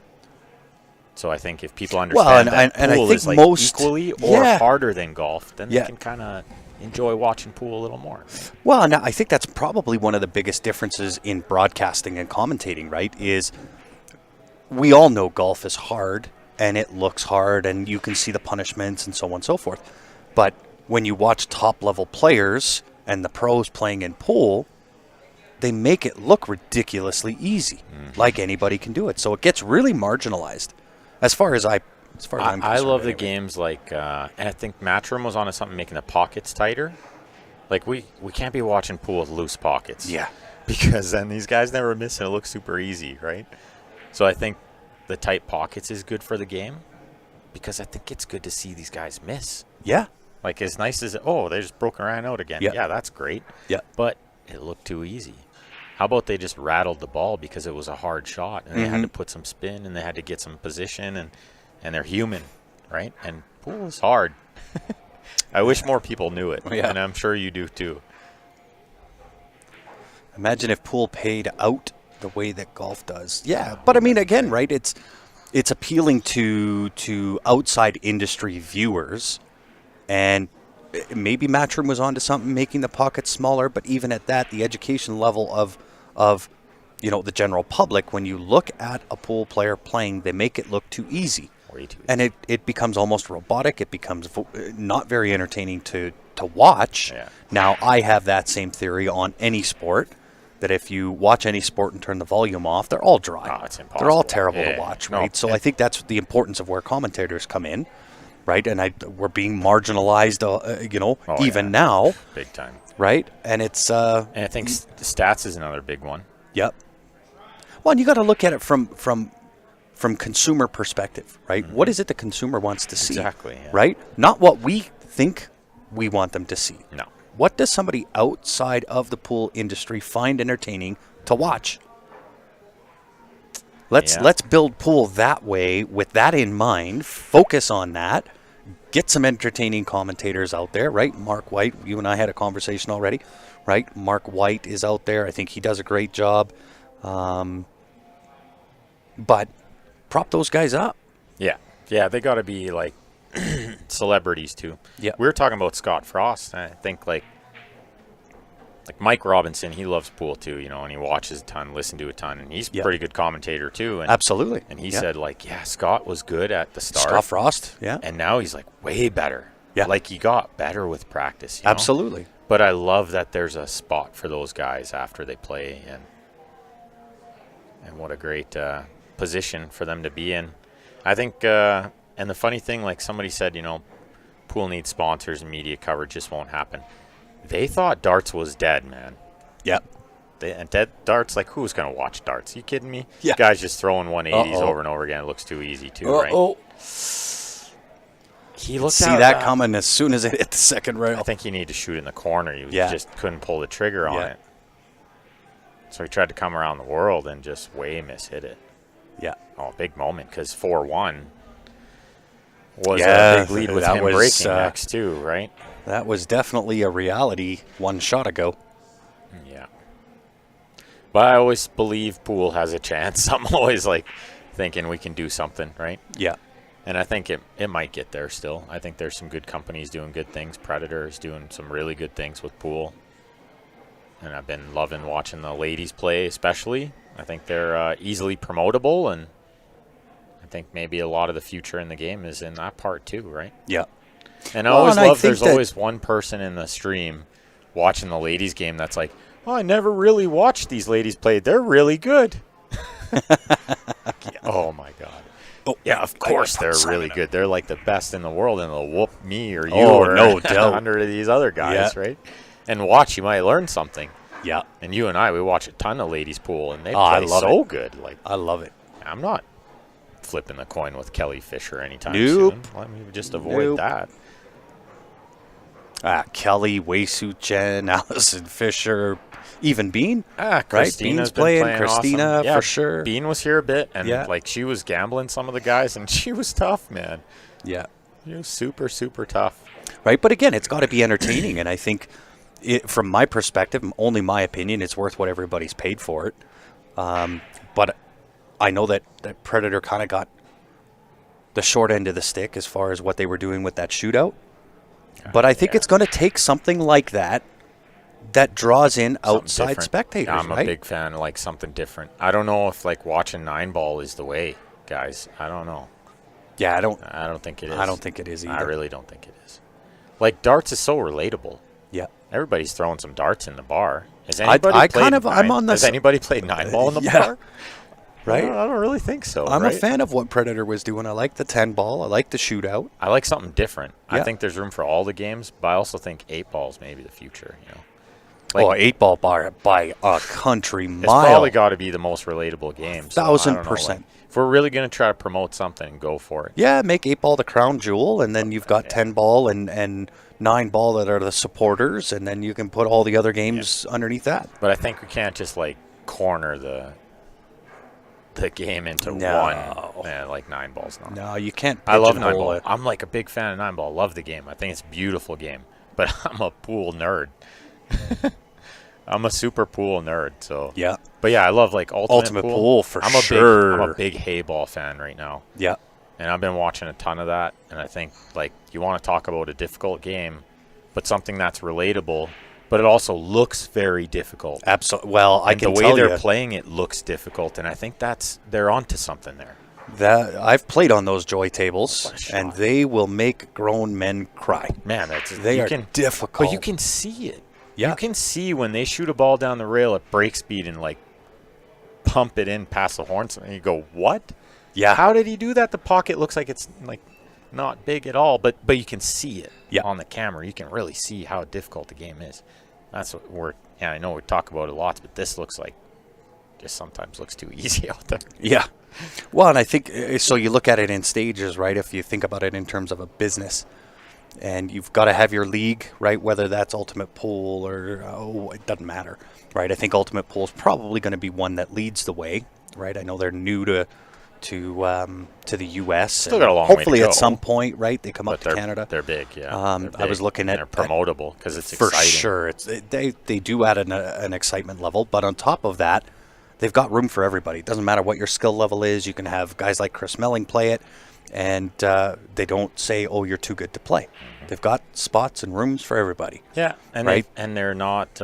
So I think if people understand that and pool I think is like most equally or harder than golf, then they Yeah. can kind of enjoy watching pool a little more. Well, and I think that's probably one of the biggest differences in broadcasting and commentating, right? Is we all know golf is hard and it looks hard and you can see the punishments and so on and so forth. But when you watch top level players and the pros playing in pool, they make it look ridiculously easy, like anybody can do it. So it gets really marginalized as far as I'm concerned. I love the anyway. games like, and I think Matchroom was onto something making the pockets tighter. Like we can't be watching pool with loose pockets. Yeah. Because then these guys never miss and it looks super easy, right? So I think the tight pockets is good for the game because I think it's good to see these guys miss. Yeah. Like as nice as, they just broke around out again. Yeah. Yeah, that's great. Yeah. But it looked too easy. How about they just rattled the ball because it was a hard shot and they had to put some spin and they had to get some position and they're human, right? And pool is hard. I wish more people knew it, and I'm sure you do too. Imagine if pool paid out the way that golf does. Yeah, but I mean, again, right? It's appealing to outside industry viewers, and maybe Matchroom was onto something, making the pockets smaller. But even at that, the education level of the general public, when you look at a pool player playing, they make it look too easy. Way too easy. And it becomes almost robotic. It becomes not very entertaining to watch. Yeah. Now, I have that same theory on any sport, that if you watch any sport and turn the volume off, they're all dry. Oh, it's impossible. They're all terrible Yeah. to watch, No. right? So I think that's the importance of where commentators come in, right? And we're being marginalized, even now, Big time. right? And it's... And I think stats is another big one. Yep. Well, and you got to look at it from consumer perspective, right? What is it the consumer wants to see? Exactly, yeah. Right? Not what we think we want them to see. No. What does somebody outside of the pool industry find entertaining to watch? Let's build pool that way with that in mind. Focus on that. Get some entertaining commentators out there, right? Mark White, you and I had a conversation already, right? Mark White is out there. I think he does a great job. But prop those guys up. Yeah. Yeah, they got to be like celebrities too. Yeah. We were talking about Scott Frost. I think like Mike Robinson, he loves pool too, and he watches a ton, listens to a ton, and he's a pretty good commentator too. And, Absolutely. And he said Scott was good at the start. Scott Frost, yeah. And now he's like way better. Yeah. Like he got better with practice. Absolutely. But I love that there's a spot for those guys after they play, and what a great position for them to be in. I think, and the funny thing, like somebody said, pool needs sponsors and media coverage, just won't happen. They thought darts was dead, man. Yep. And dead darts, like who's going to watch darts? You kidding me? Yeah. Guys just throwing 180s over and over again. It looks too easy too, right? He looked see that coming as soon as it hit the second rail. I think he needed to shoot in the corner. He just couldn't pull the trigger on it. So he tried to come around the world and just way mishit it. Yeah. Oh, big moment because 4-1 was a big lead with him breaking next too, right? That was definitely a reality one shot ago. Yeah. But I always believe pool has a chance. I'm always like thinking we can do something, right? Yeah. And I think it might get there still. I think there's some good companies doing good things. Predator is doing some really good things with pool. And I've been loving watching the ladies play especially. I think they're easily promotable, and I think maybe a lot of the future in the game is in that part too, right? Yeah. And I always love there's always one person in the stream watching the ladies game that's like, oh, I never really watched these ladies play. They're really good. Oh, my God. Oh, yeah, of course they're really good. They're like the best in the world, and they'll whoop me or you Oh, or no doubt. 100 of these other guys, right? and watch. You might learn something. Yeah. And you and I, we watch a ton of ladies pool, and they I play love so it. good. Like, I love it. I'm not flipping the coin with Kelly Fisher anytime Nope. soon. Let me just avoid that. Kelly, Wei Su Chen, Allison Fisher, even Bean. Christina's right? Bean's been playing Christina awesome. Yeah, for sure. Bean was here a bit, and Yeah. like she was gambling some of the guys, and she was tough, man. Yeah. She was super, super tough. Right, but again, it's got to be entertaining, and I think, from my perspective, only my opinion, it's worth what everybody's paid for it. But I know that Predator kind of got the short end of the stick as far as what they were doing with that shootout. But I think it's going to take something like that draws in outside different. spectators. I'm right? a big fan of like something different. I don't know if like watching 9-ball is the way, guys. I don't know. Yeah, I don't think it is. I don't think it is either. I really don't think it is. Like darts is so relatable. Yeah. Everybody's throwing some darts in the bar. Has anybody Has anybody played 9-ball in the bar? Right? I don't really think so. I'm a fan of what Predator was doing. I like the 10-ball. I like the shootout. I like something different. Yeah. I think there's room for all the games, but I also think 8-ball is maybe the future. You know, Like, 8-ball by a country mile. It's probably got to be the most relatable game. So 1,000%. like, if we're really going to try to promote something, go for it. Yeah, make 8-ball the crown jewel, and then you've got 10-ball and 9-ball that are the supporters, and then you can put all the other games underneath that. But I think we can't just like corner the game into one. Yeah, like 9-ball's not. No, you can't. I love pigeonhole 9-ball. it. I'm like a big fan of 9-ball. Love the game. I think it's a beautiful game. But I'm a pool nerd. I'm a super pool nerd. So Yeah. But yeah, I love like Ultimate Pool for I'm sure. I'm a big hay ball fan right now. Yeah. And I've been watching a ton of that. And I think like you want to talk about a difficult game, but something that's relatable, but it also looks very difficult. Absolutely. Well, I can the way tell they're you playing it looks difficult, and I think they're onto something there. that I've played on those joy tables, What a shot. and they will make grown men cry. Man, They are difficult. But you can see it. Yeah. You can see when they shoot a ball down the rail at break speed and like pump it in past the horns, and you go, "What? Yeah. How did he do that?" The pocket looks like it's like not big at all, but you can see it on the camera. You can really see how difficult the game is. That's what I know we talk about it lots, but this looks like just sometimes looks too easy out there. Yeah. Well, and I think so. You look at it in stages, right? If you think about it in terms of a business, and you've got to have your league, right? Whether that's Ultimate Pool or it doesn't matter, right? I think Ultimate Pool is probably going to be one that leads the way, right? I know they're new to the U.S. Still got a long way hopefully to go. at some point, right? They come up to Canada. They're big, yeah. They're I was big, looking and at they're promotable because it's for exciting. sure. They do add an excitement level, but on top of that, they've got room for everybody. It doesn't matter what your skill level is. You can have guys like Chris Melling play it, and they don't say, "Oh, you're too good to play." Mm-hmm. They've got spots and rooms for everybody. Yeah, and right? They're not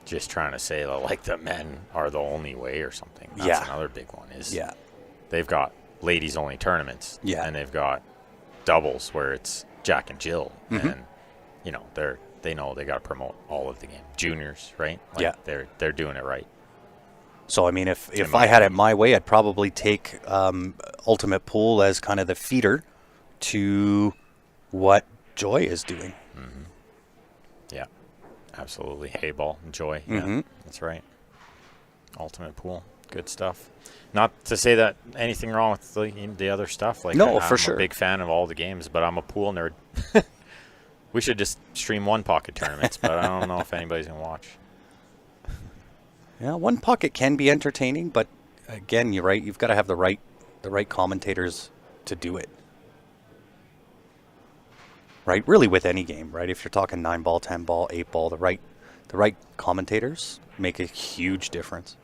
just trying to say that like the men are the only way or something. That's another big one. They've got ladies only tournaments. Yeah. And they've got doubles where it's Jack and Jill. Mm-hmm. And they know they got to promote all of the game. Juniors, right? They're doing it right. So I mean, if I had it my way, I'd probably take Ultimate Pool as kind of the feeder to what Joy is doing. Mm-hmm. Yeah, absolutely. Hay ball and Joy. Mm-hmm. Yeah, that's right. Ultimate Pool, good stuff. Not to say that anything wrong with the other stuff. Like no, I'm for sure. a big fan of all the games, but I'm a pool nerd. We should just stream one pocket tournaments, but I don't know if anybody's gonna watch. Yeah, one pocket can be entertaining, but again, you're right. You've got to have the right commentators to do it. Right, really with any game, right? If you're talking 9-ball, 10-ball, 8-ball, the right commentators make a huge difference.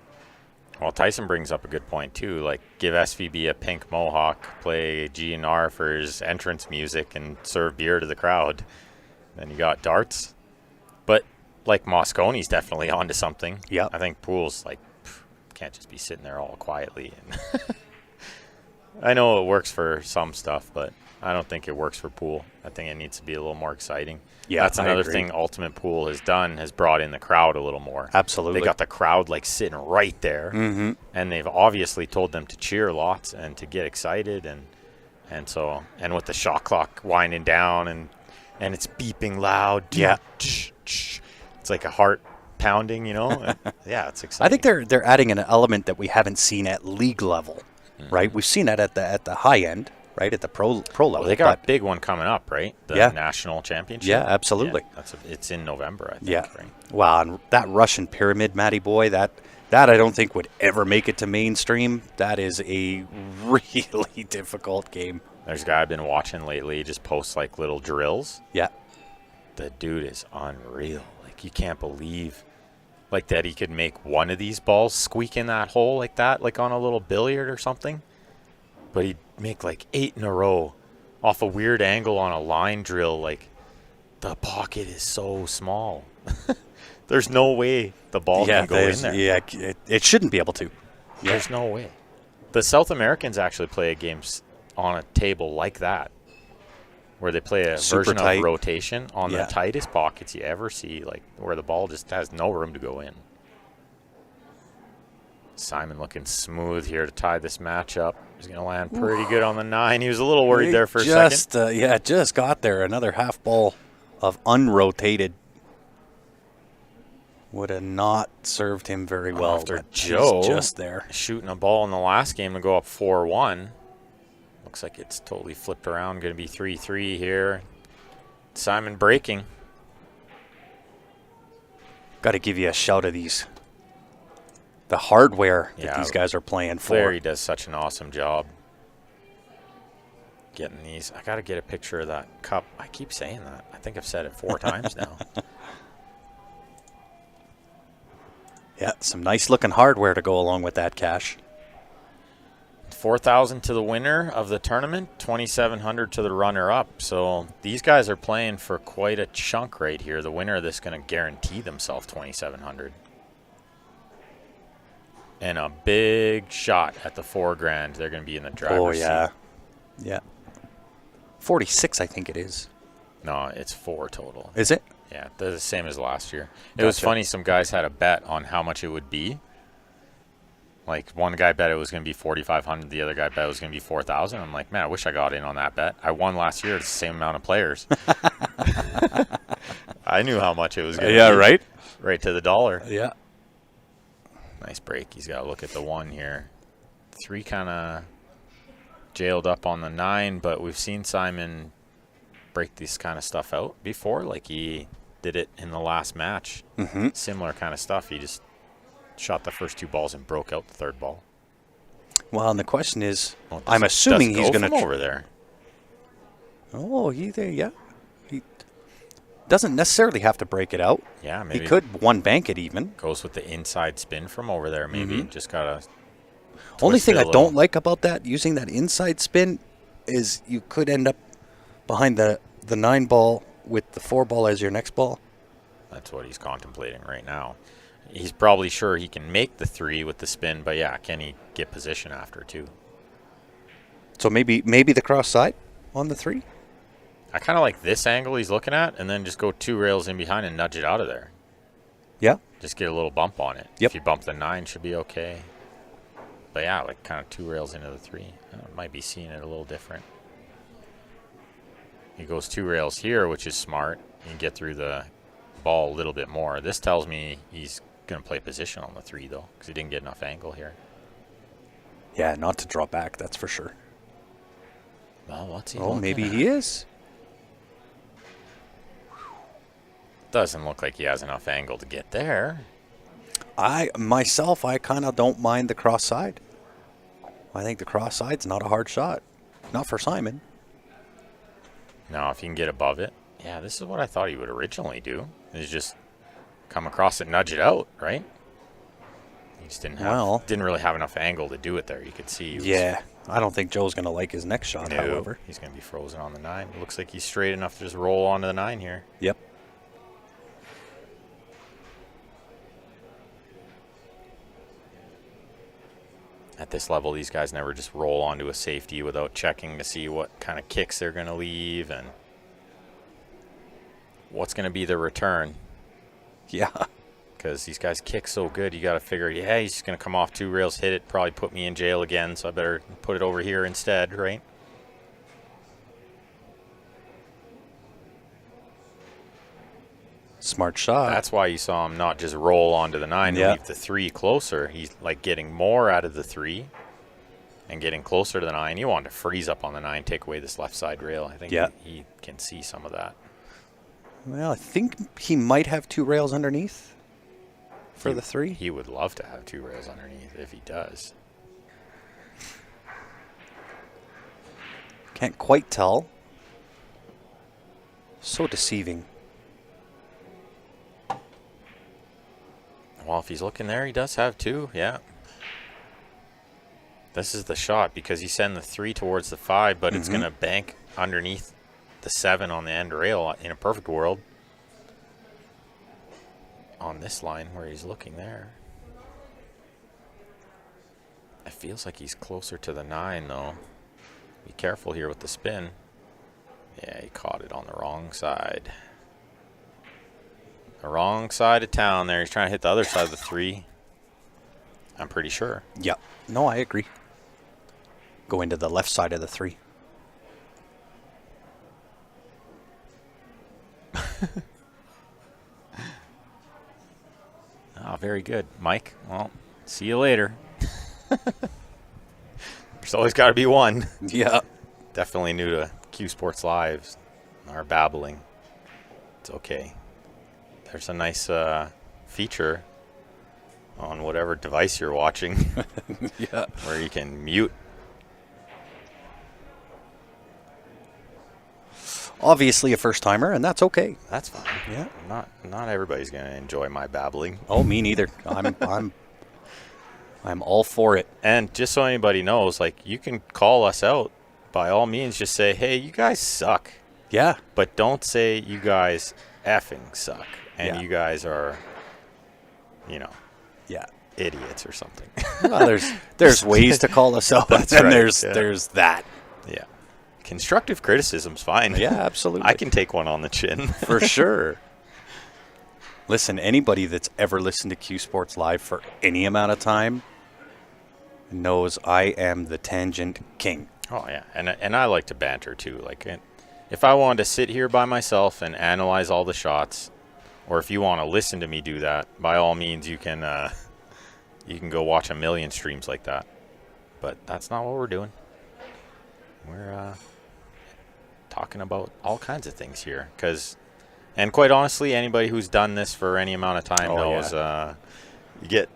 Well, Tyson brings up a good point too. Like, give SVB a pink mohawk, play GNR for his entrance music, and serve beer to the crowd. Then you got darts, but like Mosconi's definitely onto something. Yeah, I think Pool's like can't just be sitting there all quietly. And I know it works for some stuff, but I don't think it works for Pool. I think it needs to be a little more exciting. Yeah, that's another thing Ultimate Pool has done, has brought in the crowd a little more. Absolutely. They got the crowd like sitting right there, mm-hmm. and they've obviously told them to cheer lots and to get excited, and with the shot clock winding down and it's beeping loud. Yeah. It's like a heart pounding, you know. Yeah, it's exciting. I think they're adding an element that we haven't seen at league level, right? We've seen it at the high end, right, at the pro level. Well, they got a big one coming up, right? The national championship. Yeah, absolutely. Yeah, it's in November, I think. Yeah. Right? Wow, and that Russian pyramid, Matty boy, that I don't think would ever make it to mainstream. That is a really difficult game. There's a guy I've been watching lately. He just posts like little drills. Yeah. The dude is unreal. Like, you can't believe like that he could make one of these balls squeak in that hole like that, like on a little billiard or something. But he'd make like 8 in a row off a weird angle on a line drill. Like, the pocket is so small. There's no way the ball can go in there. Yeah, it shouldn't be able to. Yeah. There's no way. The South Americans actually play a game on a table like that, where they play a Super version tight. of rotation on the tightest pockets you ever see, like where the ball just has no room to go in. Simon looking smooth here to tie this match up. He's going to land pretty good on the 9. He was a little worried there for a second. Just got there. Another half ball of unrotated would have not served him very well. After Joe just there shooting a ball in the last game to go up 4-1. Looks like it's totally flipped around. Going to be 3-3 here. Simon breaking. Got to give you a shout of these. The hardware that these guys are playing for. Larry does such an awesome job getting these. I got to get a picture of that cup. I keep saying that. I think I've said it 4 times now. Yeah, some nice looking hardware to go along with that cash. $4,000 to the winner of the tournament, $2,700 to the runner-up. So these guys are playing for quite a chunk right here. The winner of this is going to guarantee themselves $2,700. And a big shot at the $4,000. They're going to be in the driver's seat. Yeah. 46, I think it is. No, it's 4 total. Is it? Yeah, they're the same as last year. It Gotcha. was funny. Some guys had a bet on how much it would be. Like, one guy bet it was going to be $4,500. The other guy bet it was going to be $4,000. I'm like, man, I wish I got in on that bet. I won last year. It's the same amount of players. I knew how much it was going to be. Yeah, right? Right to the dollar. Yeah. Nice break. He's got to look at the 1 here. 3 kind of jailed up on the 9, but we've seen Simon break this kind of stuff out before. Like, he did it in the last match. Mm-hmm. Similar kind of stuff. He just shot the first 2 balls and broke out the 3rd ball. Well, and the question is, I'm assuming he's going to over there. Oh, he doesn't necessarily have to break it out. Yeah, maybe he could one bank it even. Goes with the inside spin from over there. Maybe just gotta. Only thing I don't like about that, using that inside spin, is you could end up behind the 9 ball with the 4 ball as your next ball. That's what he's contemplating right now. He's probably sure he can make the 3 with the spin, but yeah, can he get position after too? So maybe the cross side on the 3. I kind of like this angle he's looking at, and then just go 2 rails in behind and nudge it out of there. Yeah. Just get a little bump on it. Yep. If you bump the 9, should be okay. But yeah, like kind of 2 rails into the 3. Might be seeing it a little different. He goes 2 rails here, which is smart. You can get through the ball a little bit more. This tells me he's going to play position on the 3, though, because he didn't get enough angle here. Yeah, not to draw back, that's for sure. Well, what's he maybe at? he is. Doesn't look like he has enough angle to get there. I kind of don't mind the cross side. I think the cross side's not a hard shot. Not for Simon. No, if you can get above it. Yeah, this is what I thought he would originally do. Is just come across it, nudge it out, right? He just didn't really have enough angle to do it there. You could see. Yeah, I don't think Joe's going to like his next shot, however. He's going to be frozen on the 9. It looks like he's straight enough to just roll onto the 9 here. Yep. At this level, these guys never just roll onto a safety without checking to see what kind of kicks they're going to leave and what's going to be the return. Yeah. Because these guys kick so good, you got to figure, yeah, he's just going to come off 2 rails, hit it, probably put me in jail again, so I better put it over here instead, right? Smart shot. That's why you saw him not just roll onto the 9 and leave the 3 closer. He's like getting more out of the 3 and getting closer to the 9. You want to freeze up on the 9, take away this left side rail. I think he can see some of that. Well, I think he might have 2 rails underneath for the 3. He would love to have 2 rails underneath if he does. Can't quite tell. So deceiving. Well, if he's looking there, he does have 2, yeah. This is the shot because you send the 3 towards the 5, but it's going to bank underneath the 7 on the end rail in a perfect world. On this line where he's looking there. It feels like he's closer to the 9, though. Be careful here with the spin. Yeah, he caught it on the wrong side. The wrong side of town there. He's trying to hit the other side of the 3. I'm pretty sure. Yeah. No, I agree. Go into the left side of the 3. Oh, very good. Mike, well, see you later. There's always got to be one. Yeah. Definitely new to Q Sports Live, our babbling. It's okay. There's a nice feature on whatever device you're watching Yeah. where you can mute. Obviously a first-timer, and that's okay. That's fine. Yeah. Not everybody's going to enjoy my babbling. Oh, me neither. I'm all for it. And just so anybody knows, like, you can call us out. By all means, just say, hey, you guys suck. Yeah. But don't say you guys effing suck. And you guys are, idiots or something. Well, there's ways to call us out. That's and right. there's that. Yeah. Constructive criticism's fine. Yeah, absolutely. I can take one on the chin. For sure. Listen, anybody that's ever listened to Q Sports Live for any amount of time knows I am the tangent king. Oh, yeah. And I like to banter, too. Like, if I wanted to sit here by myself and analyze all the shots, or if you want to listen to me do that, by all means, you can go watch a million streams like that. But that's not what we're doing. We're talking about all kinds of things here. And quite honestly, anybody who's done this for any amount of time knows you get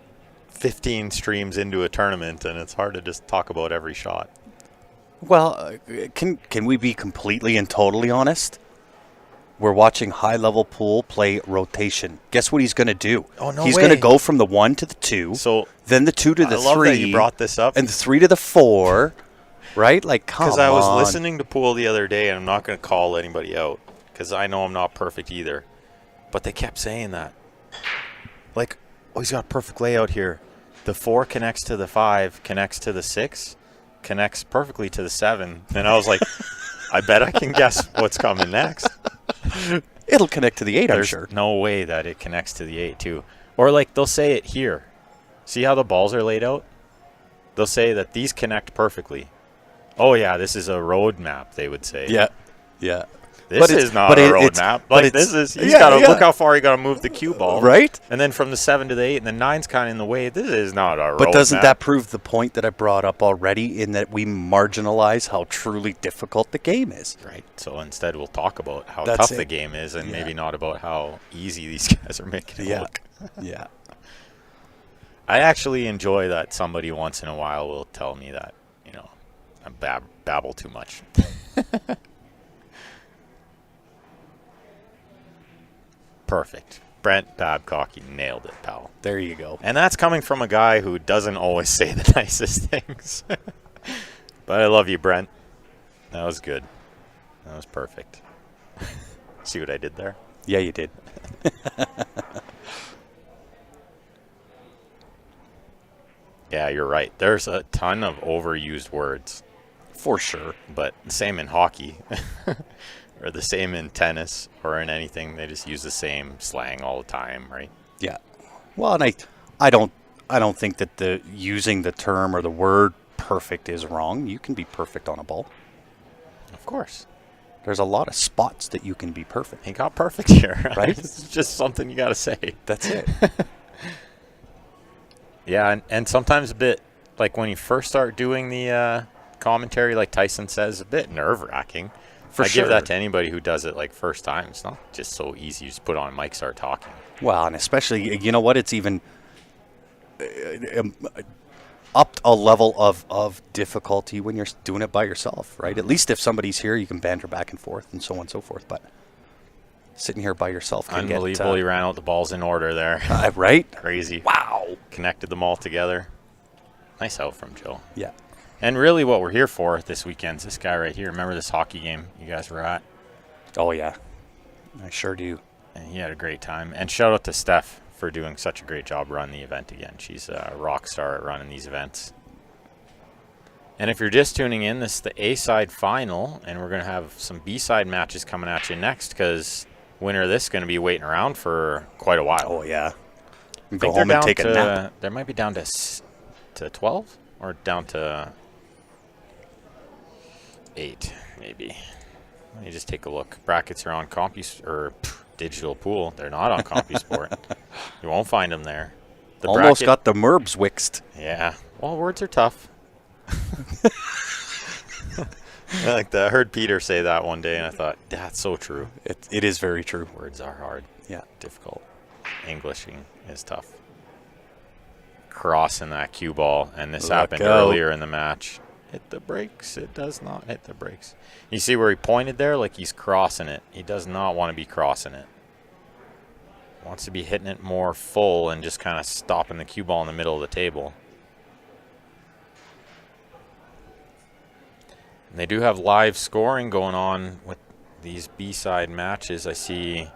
15 streams into a tournament, and it's hard to just talk about every shot. Well, can we be completely and totally honest? We're watching high-level pool play rotation. Guess what he's going to do? Oh, no He's way. going to go from the 1 to the 2, So then the 2 to the 3. I love that you brought this up. And the 3 to the 4, right? Like, come on. Because I was listening to pool the other day, and I'm not going to call anybody out, because I know I'm not perfect either. But they kept saying that. Like, oh, he's got a perfect layout here. The 4 connects to the 5, connects to the 6, connects perfectly to the 7. And I was like, I bet I can guess what's coming next. It'll connect to the 8, I'm There's sure. no way that it connects to the 8, too. Or, like, they'll say it here. See how the balls are laid out? They'll say that these connect perfectly. Oh, yeah, this is a road map, they would say. Yeah, yeah. This is not a road map. Like, this is, he's got to look how far he got to move the cue ball. Right? And then from the 7 to the 8, and the 9's kind of in the way. This is not a road But doesn't map. that prove the point that I brought up already, in that we marginalize how truly difficult the game is? Right. So instead, we'll talk about how That's tough it. the game is, and maybe not about how easy these guys are making it look. Yeah. I actually enjoy that somebody once in a while will tell me that, I babble too much. Perfect. Brent Babcock, you nailed it, pal. There you go. And that's coming from a guy who doesn't always say the nicest things. But I love you, Brent. That was good. That was perfect. See what I did there? Yeah, you did. Yeah, you're right. There's a ton of overused words. For sure. But same in hockey. Or the same in tennis or in anything. They just use the same slang all the time, right? Yeah. Well, and I don't think that the using the term or the word perfect is wrong. You can be perfect on a ball. Of course. There's a lot of spots that you can be perfect. He got perfect here, Right? It's just something you got to say. That's it. Yeah, and sometimes a bit, like when you first start doing the commentary, like Tyson says, a bit nerve-wracking. For I sure. give that to anybody who does it like first time. It's not just so easy. You just put on a mic, start talking. Well, and especially, you know what? It's even upped a level of difficulty when you're doing it by yourself, right? At least if somebody's here, you can banter back and forth and so on and so forth. But sitting here by yourself can Unbelievable. He ran out the balls in order there. right? Crazy. Wow. Connected them all together. Nice out from Joe. Yeah. And really what we're here for this weekend's this guy right here. Remember this hockey game you guys were at? Oh, yeah. I sure do. And he had a great time. And shout out to Steph for doing such a great job running the event again. She's a rock star at running these events. And if you're just tuning in, this is the A-side final, and we're going to have some B-side matches coming at you next because winner of this is going to be waiting around for quite a while. Oh, yeah. I Go think they're home and down take a nap. They might be down to 12 or down to 8, maybe. Let me just take a look. Brackets are on Digital Pool. They're not on CompuSport. You won't find them there. The Almost bracket, got the Merbs wixed. Yeah. Well, words are tough. I heard Peter say that one day, and I thought, that's so true. It is very true. Words are hard. Yeah. Difficult. Englishing is tough. Crossing that cue ball, and this happened earlier in the match. Hit the brakes. It does not hit the brakes. You see where he pointed there? Like he's crossing it. He does not want to be crossing it. Wants to be hitting it more full and just kind of stopping the cue ball in the middle of the table. And they do have live scoring going on with these B-side matches. I see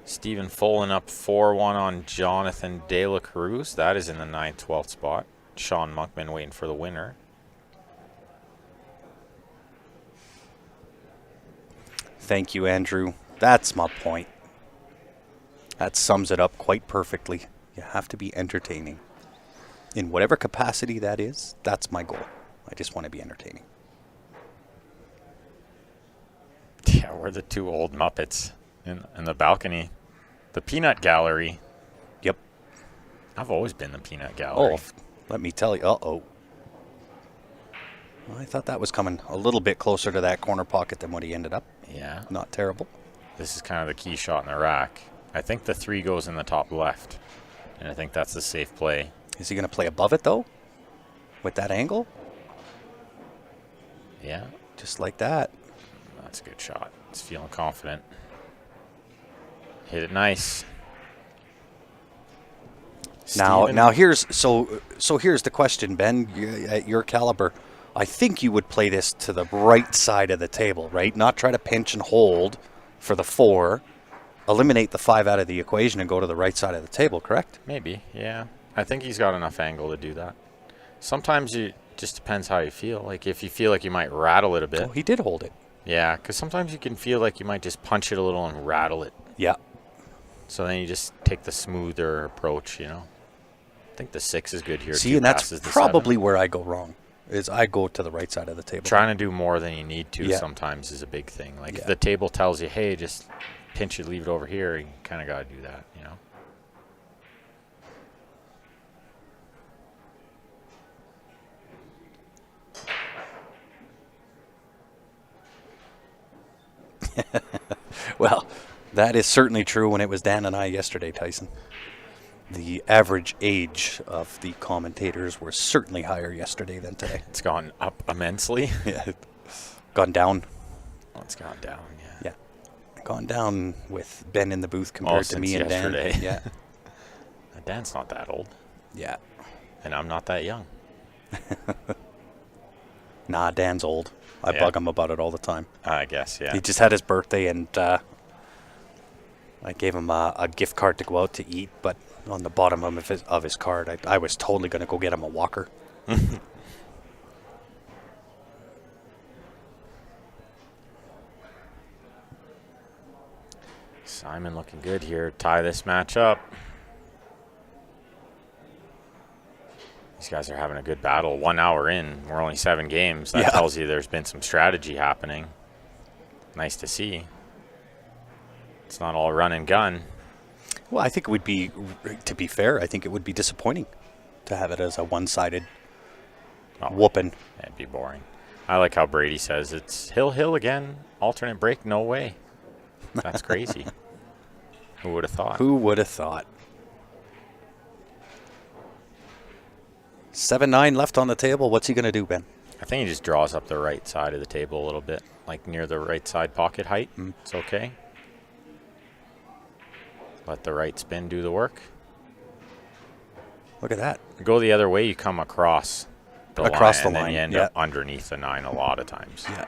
Stephen Follin up 4-1 on Jonathan De La Cruz. That is in the 9th, 12th spot. Sean Monkman waiting for the winner. Thank you, Andrew. That's my point. That sums it up quite perfectly. You have to be entertaining. In whatever capacity that is, that's my goal. I just want to be entertaining. Yeah, we're the two old Muppets in the balcony. The Peanut Gallery. Yep. I've always been the Peanut Gallery. Oh, let me tell you. Uh-oh. Well, I thought that was coming a little bit closer to that corner pocket than what he ended up. Yeah. Not terrible. This is kind of the key shot in the rack. I think the 3 goes in the top left, and I think that's the safe play. Is he going to play above it, though? With that angle? Yeah. Just like that. That's a good shot. It's feeling confident. Hit it nice. Now here's here's the question, Ben. At your caliber, I think you would play this to the right side of the table, right? Not try to pinch and hold for the 4, eliminate the 5 out of the equation and go to the right side of the table, correct? Maybe, yeah. I think he's got enough angle to do that. Sometimes it just depends how you feel. Like if you feel like you might rattle it a bit. Oh, he did hold it. Yeah, because sometimes you can feel like you might just punch it a little and rattle it. Yeah. So then you just take the smoother approach, you know. I think the 6 is good here. See, and that's probably where I go wrong, is I go to the right side of the table. Trying to do more than you need to sometimes is a big thing. Like if the table tells you, hey, just pinch it, leave it over here, you kind of got to do that, you know. Well, that is certainly true when it was Dan and I yesterday, Tyson. The average age of the commentators were certainly higher yesterday than today. It's gone up immensely. Yeah, gone down. Oh, it's gone down, yeah. Gone down with Ben in the booth compared to me and yesterday. Dan. Yeah. Dan's not that old. Yeah. And I'm not that young. Nah, Dan's old. I bug him about it all the time. I guess, yeah. He just had his birthday, and I gave him a gift card to go out to eat, but on the bottom of his card, I was totally going to go get him a walker. Simon looking good here. Tie this match up. These guys are having a good battle. 1 hour in. We're only 7 games. That tells you there's been some strategy happening. nice to see. It's not all run and gun. Well, I think it would be, to be fair, I think it would be disappointing to have it as a one-sided whooping. That'd be boring. I like how Brady says it's hill again, alternate break, no way. That's crazy. Who would have thought? Who would have thought? 7-9 left on the table. What's he going to do, Ben? I think he just draws up the right side of the table a little bit, like near the right side pocket height. It's okay. Let the right spin do the work. Look at that. Go the other way, you come across the line. And then you end up underneath the 9 a lot of times. Yeah.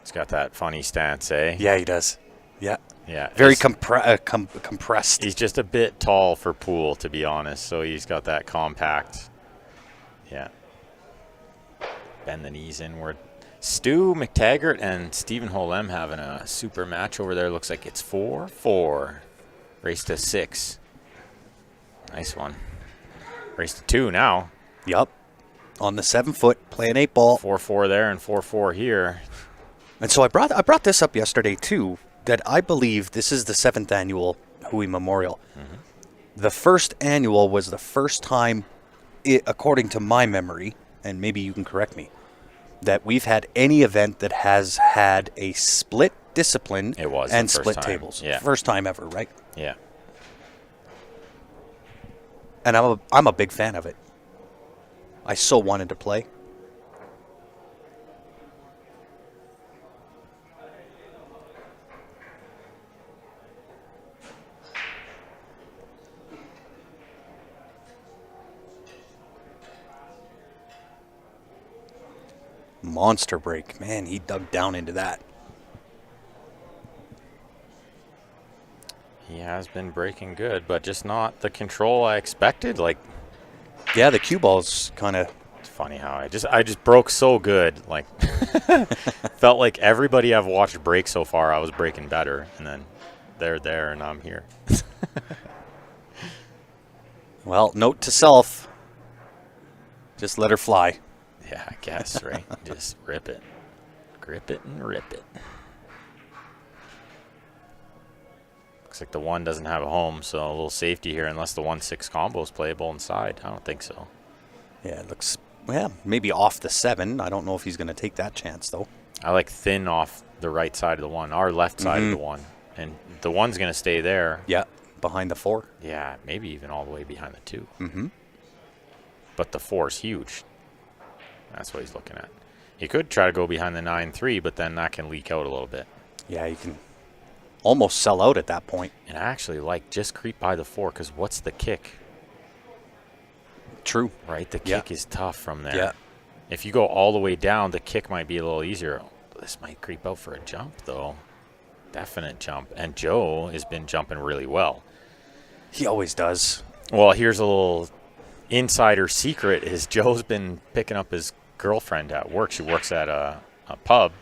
He's got that funny stance, eh? Yeah, he does. Yeah. Yeah. Very compressed. He's just a bit tall for pool, to be honest. So he's got that compact. Yeah. Bend the knees inward. Stu McTaggart and Stephen Holem having a super match over there. Looks like it's 4-4. Race to 6. Nice one. Race to 2 now. Yup. On the 7-foot, playing 8-ball. 4-4 there and 4-4 here. And so I brought this up yesterday too, that I believe this is the 7th annual Hooey Memorial. The first annual was the first time, according to my memory, and maybe you can correct me, that we've had any event that has had a split discipline and split tables. Yeah. First time ever, right? Yeah. And I'm a big fan of it. I so wanted to play. Monster break. Man, he dug down into that. He has been breaking good, but just not the control I expected. Like, yeah, the cue ball's kind of. It's funny how I just broke so good. Like, felt like everybody I've watched break so far, I was breaking better, and then they're there and I'm here. Well, note to self: just let her fly. Yeah, I guess, right? Just rip it. Grip it and rip it. Looks like the 1 doesn't have a home, so a little safety here unless the 1-6 combo is playable inside. I don't think so. Yeah, it looks, well, maybe off the 7. I don't know if he's going to take that chance, though. I like thin off the right side of the 1, our left side of the 1. And the 1's going to stay there. Yeah, behind the 4. Yeah, maybe even all the way behind the 2. Mm-hmm. But the 4's huge. That's what he's looking at. He could try to go behind the 9-3, but then that can leak out a little bit. Yeah, you can almost sell out at that point. And I actually like just creep by the 4, because what's the kick? True. Right? The kick is tough from there. Yeah. If you go all the way down, the kick might be a little easier. This might creep out for a jump, though. Definite jump. And Joe has been jumping really well. He always does. Well, here's a little insider secret is Joe's been picking up his girlfriend at work. She works at a pub.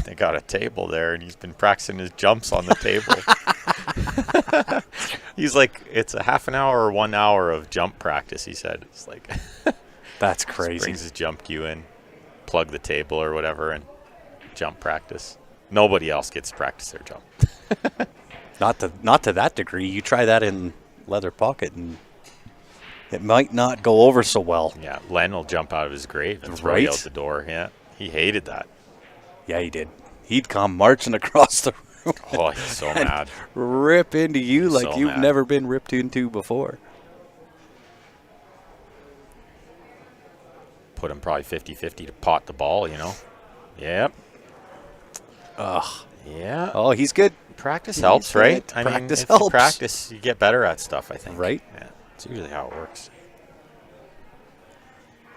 They got a table there, and he's been practicing his jumps on the table. He's like, it's a half an hour or 1 hour of jump practice, he said. It's like, that's crazy. Brings his jump cue in, plug the table or whatever, and jump practice. Nobody else gets to practice their jump. Not to that degree. You try that in leather pocket, and it might not go over so well. Yeah, Len will jump out of his grave and throw you out the door. Yeah, he hated that. Yeah, he did. He'd come marching across the room. Oh, he's so mad. Rip into you like you've mad. never been ripped into before. Put him probably 50-50 to pot the ball, you know. Yep. Ugh. Yeah. Oh, he's good. Practice helps, right? Practice if helps. You practice, you get better at stuff, I think. Right? Yeah. It's usually how it works.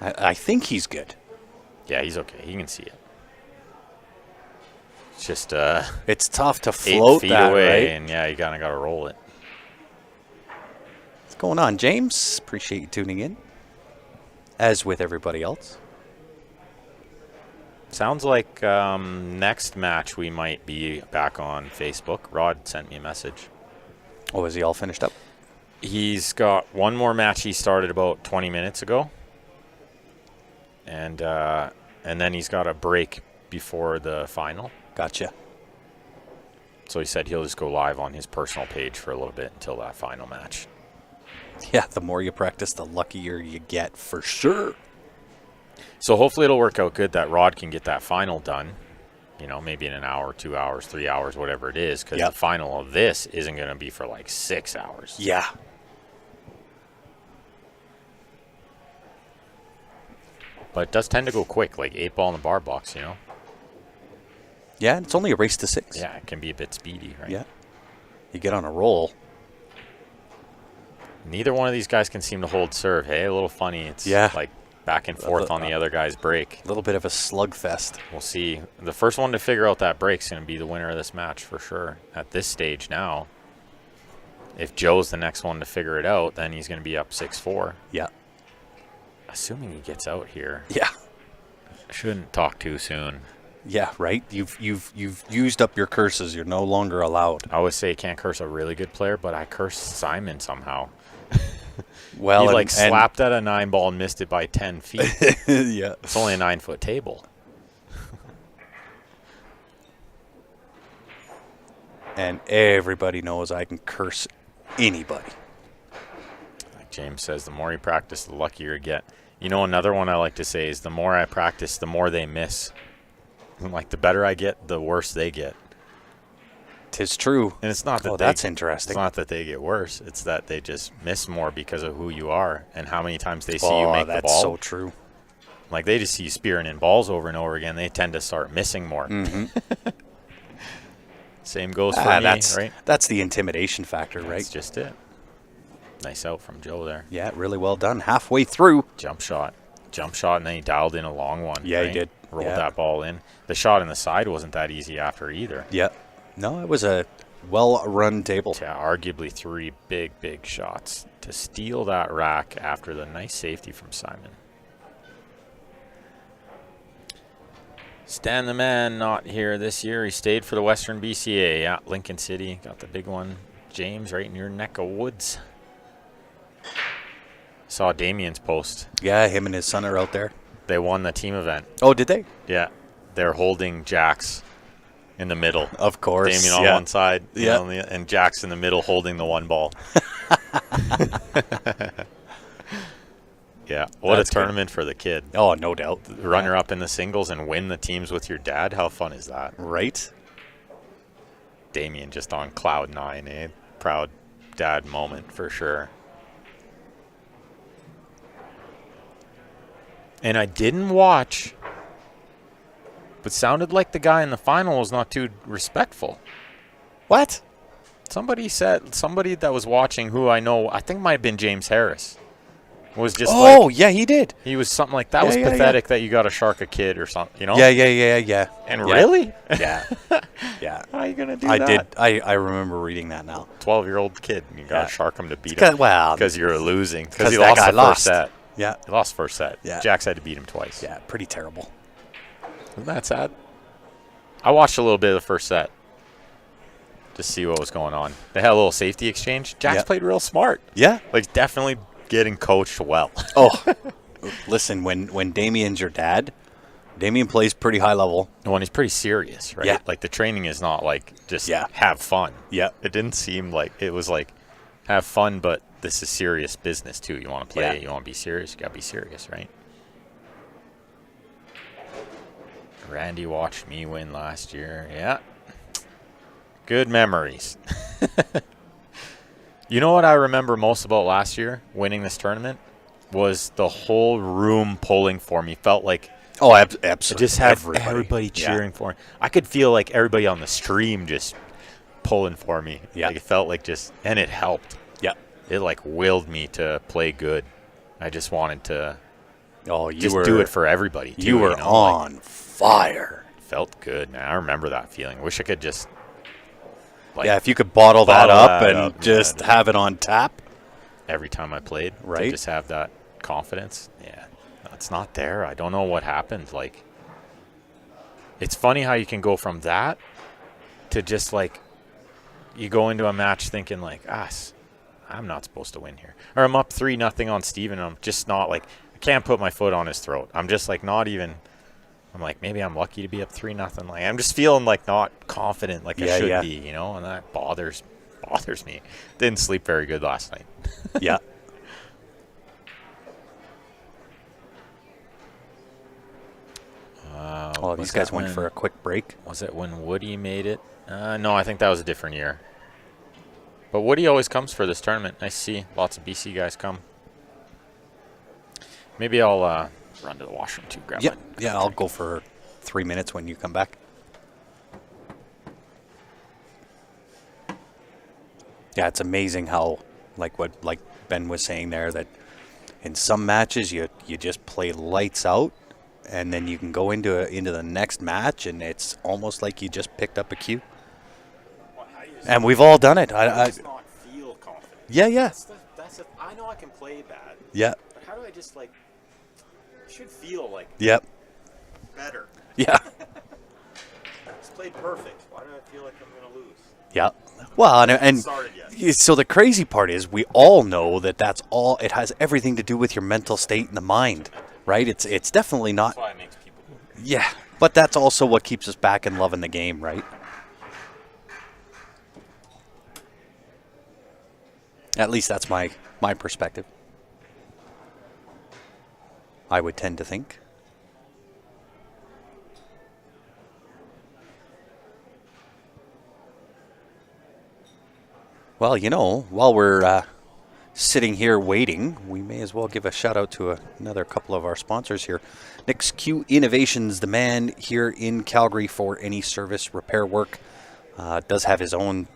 I think he's good. Yeah, he's okay. He can see it. It's just it's tough to float 8 feet that, away, right? and yeah, you kind of got to roll it. What's going on, James? Appreciate you tuning in. As with everybody else. Sounds like next match we might be back on Facebook. Rod sent me a message. Oh, is he all finished up? He's got one more match he started about 20 minutes ago. And then he's got a break before the final. Gotcha. So he said he'll just go live on his personal page for a little bit until that final match. Yeah, the more you practice, the luckier you get, for sure. So hopefully it'll work out good that Rod can get that final done, maybe in an hour, 2 hours, 3 hours, whatever it is, because the final of this isn't going to be for like 6 hours. Yeah. But it does tend to go quick, like 8-ball in the bar box, Yeah, it's only a race to 6. Yeah, it can be a bit speedy, right? Yeah. You get on a roll. Neither one of these guys can seem to hold serve. Hey, a little funny. It's like back and forth on the other guy's break. A little bit of a slugfest. We'll see. The first one to figure out that break's going to be the winner of this match for sure. At this stage now, if Joe's the next one to figure it out, then he's going to be up 6-4. Yeah. Assuming he gets out here. Yeah. I shouldn't talk too soon. Yeah, right. You've used up your curses. You're no longer allowed. I always say you can't curse a really good player, but I cursed Simon somehow. Well, he slapped at a 9-ball and missed it by 10 feet. Yeah. It's only a 9-foot table. And everybody knows I can curse anybody. Like James says, the more you practice, the luckier you get. Another one I like to say is the more I practice, the more they miss. Like, the better I get, the worse they get. 'Tis true. And it's not that that's interesting. It's not that they get worse. It's that they just miss more because of who you are and how many times they see you make the ball. That's so true. Like, they just see you spearing in balls over and over again. They tend to start missing more. Mm-hmm. Same goes for me, right? That's the intimidation factor, right? That's just it. Nice out from Joe there. Yeah, really well done. Halfway through. Jump shot, and then he dialed in a long one. Yeah, right? he did. Rolled that ball in. The shot in the side wasn't that easy after either. Yeah. No, it was a well-run table. Yeah, arguably 3 big shots to steal that rack after the nice safety from Simon. Stan the Man not here this year. He stayed for the Western BCA. Yeah, Lincoln City got the big one. James, right in your neck of woods. Saw Damien's post. Yeah, him and his son are out there. They won the team event. Oh, did they? Yeah. They're holding Jax in the middle. Of course. Damien on one side, and Jax in the middle holding the one ball. Yeah. What a tournament for the kid. Oh, no doubt. Runner up in the singles and win the teams with your dad. How fun is that? Right? Damien just on cloud 9, eh? Proud dad moment for sure. And I didn't watch, but sounded like the guy in the final was not too respectful. What? Somebody that was watching, who I know, I think might have been James Harris, was just yeah, he did. He was something like, that was pathetic that you got to shark a kid or something, Yeah. And really? Yeah. Yeah. How are you going to do that? I did. I remember reading that now. 12-year-old kid, and you got to shark him to beat him. Well, because you're losing. Because he that lost guy the first set. Yeah. He lost first set. Yeah. Jax had to beat him twice. Yeah, pretty terrible. Isn't that sad? I watched a little bit of the first set to see what was going on. They had a little safety exchange. Jax played real smart. Yeah. Like, definitely getting coached well. Oh, listen, when Damien's your dad, Damien plays pretty high level. When he's pretty serious, right? Yeah. Like, the training is not like just have fun. Yeah. It didn't seem like it was like have fun, but this is serious business too. You want to play, you want to be serious, you got to be serious, right? Randy watched me win last year. Yeah. Good memories. You know what I remember most about last year, winning this tournament, was the whole room pulling for me. Felt like, absolutely. Just have everybody cheering for me. I could feel like everybody on the stream just pulling for me. Yeah. Like, it felt like and it helped. Yeah. It like willed me to play good. I just wanted to do it for everybody too. You were on fire. Felt good, man. I remember that feeling. I wish I could just if you could bottle that up and just have it on tap every time I played, right? To just have that confidence. Yeah. It's not there. I don't know what happened. Like, it's funny how you can go from that to just like you go into a match thinking like, I'm not supposed to win here. Or I'm up 3-0 on Steven, and I'm just not like, I can't put my foot on his throat. I'm just like not even. I'm like, maybe I'm lucky to be up 3-0. Like I'm just feeling like not confident like I should be, you know, and that bothers me. Didn't sleep very good last night. Yeah. These guys went for a quick break. Was it when Woody made it? No, I think that was a different year. But Woody always comes for this tournament. I see lots of BC guys come. Maybe I'll run to the washroom too. Grab my Yeah, I'll go for 3 minutes when you come back. Yeah, it's amazing how, like Ben was saying there, that in some matches you just play lights out, and then you can go into the next match, and it's almost like you just picked up a cue. And we've all done it. I just not feel confident. Yeah. I know I can play bad. Yeah. But how do I just I should feel like Yep. better. Yeah. It's played perfect. Why do I feel like I'm going to lose? Yeah. Well, and Started yet. so the crazy part is we all know that's all. It has everything to do with your mental state and the mind, right? It's definitely not. That's why it makes people lose. Yeah, but that's also what keeps us back and loving the game, right? At least that's my perspective. I would tend to think. Well, you know, while we're sitting here waiting, we may as well give a shout out to another couple of our sponsors here. Nick's Q Innovations, the man here in Calgary for any service repair work. Does have his own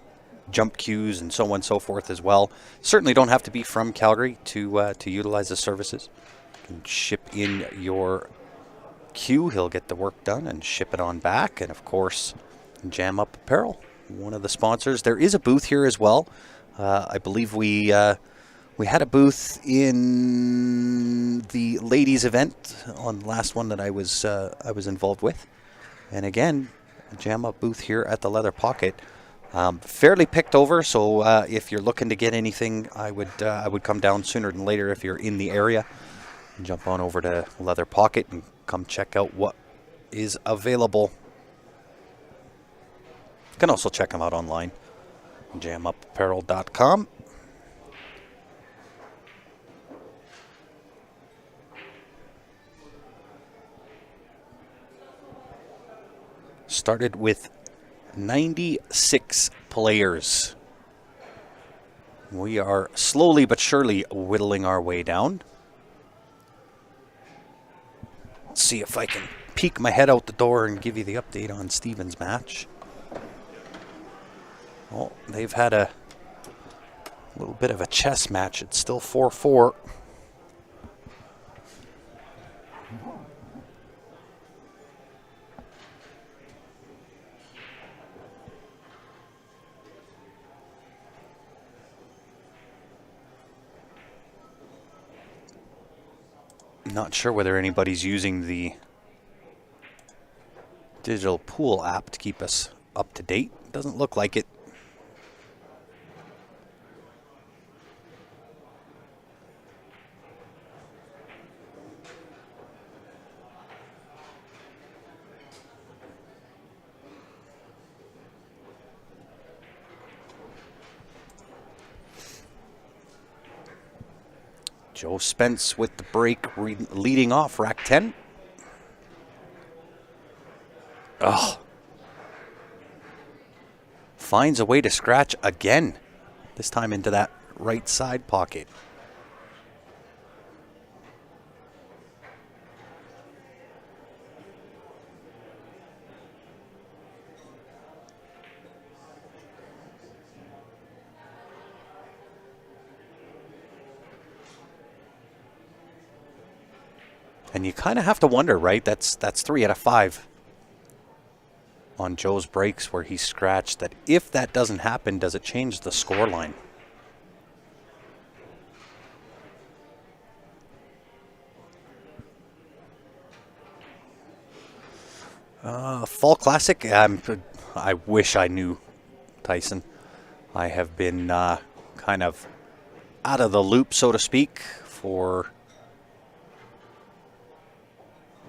jump cues and so on and so forth as well. Certainly don't have to be from Calgary to utilize the services. You can ship in your cue. He'll get the work done and ship it on back. And of course, Jam Up Apparel, one of the sponsors. There is a booth here as well. I believe we had a booth in the ladies event on the last one that I was involved with. And again, a Jam Up booth here at the Leather Pocket. Fairly picked over, so if you're looking to get anything, I would come down sooner than later if you're in the area. Jump on over to Leather Pocket and come check out what is available. You can also check them out online, jamupapparel.com. Started with 96 players. We are slowly but surely whittling our way down. Let's see if I can peek my head out the door and give you the update on Steven's match. Well, they've had a little bit of a chess match. It's still 4-4. Not sure whether anybody's using the digital pool app to keep us up to date. Doesn't look like it. Joe Spence with the break leading off rack 10. Oh. Finds a way to scratch again. This time into that right side pocket. And you kind of have to wonder, right? That's 3 out of 5 on Joe's breaks where he scratched. That if that doesn't happen, does it change the score line? Fall Classic. I wish I knew, Tyson. I have been kind of out of the loop, so to speak, for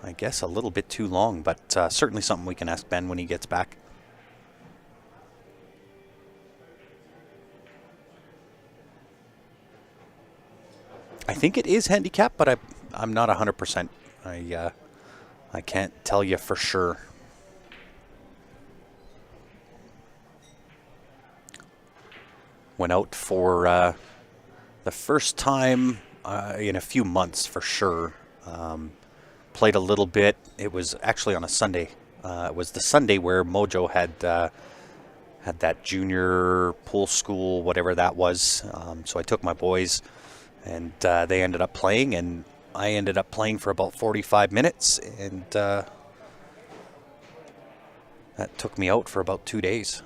I guess a little bit too long, but certainly something we can ask Ben when he gets back. I think it is handicap, but I'm not 100%. I can't tell you for sure. Went out for the first time in a few months for sure. Played a little bit. It was actually on a Sunday. It was the Sunday where Mojo had that junior pool school, whatever that was. So I took my boys, and they ended up playing, and I ended up playing for about 45 minutes, and that took me out for about 2 days.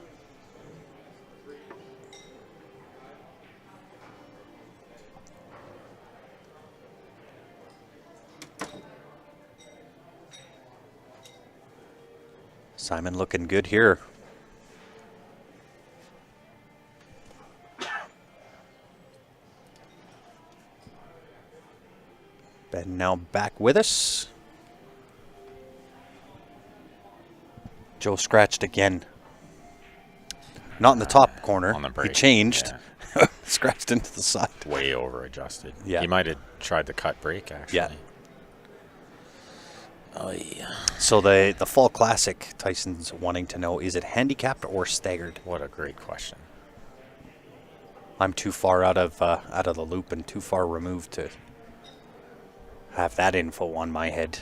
Simon looking good here. Ben now back with us. Joe scratched again. Not in the top corner. On the break. He changed. Yeah. Scratched into the side. Way over adjusted. Yeah. He might have tried the cut break, actually. Yeah. Oh, yeah. So the Fall Classic, Tyson's wanting to know, is it handicapped or staggered? What a great question. I'm too far out of the loop and too far removed to have that info on my head.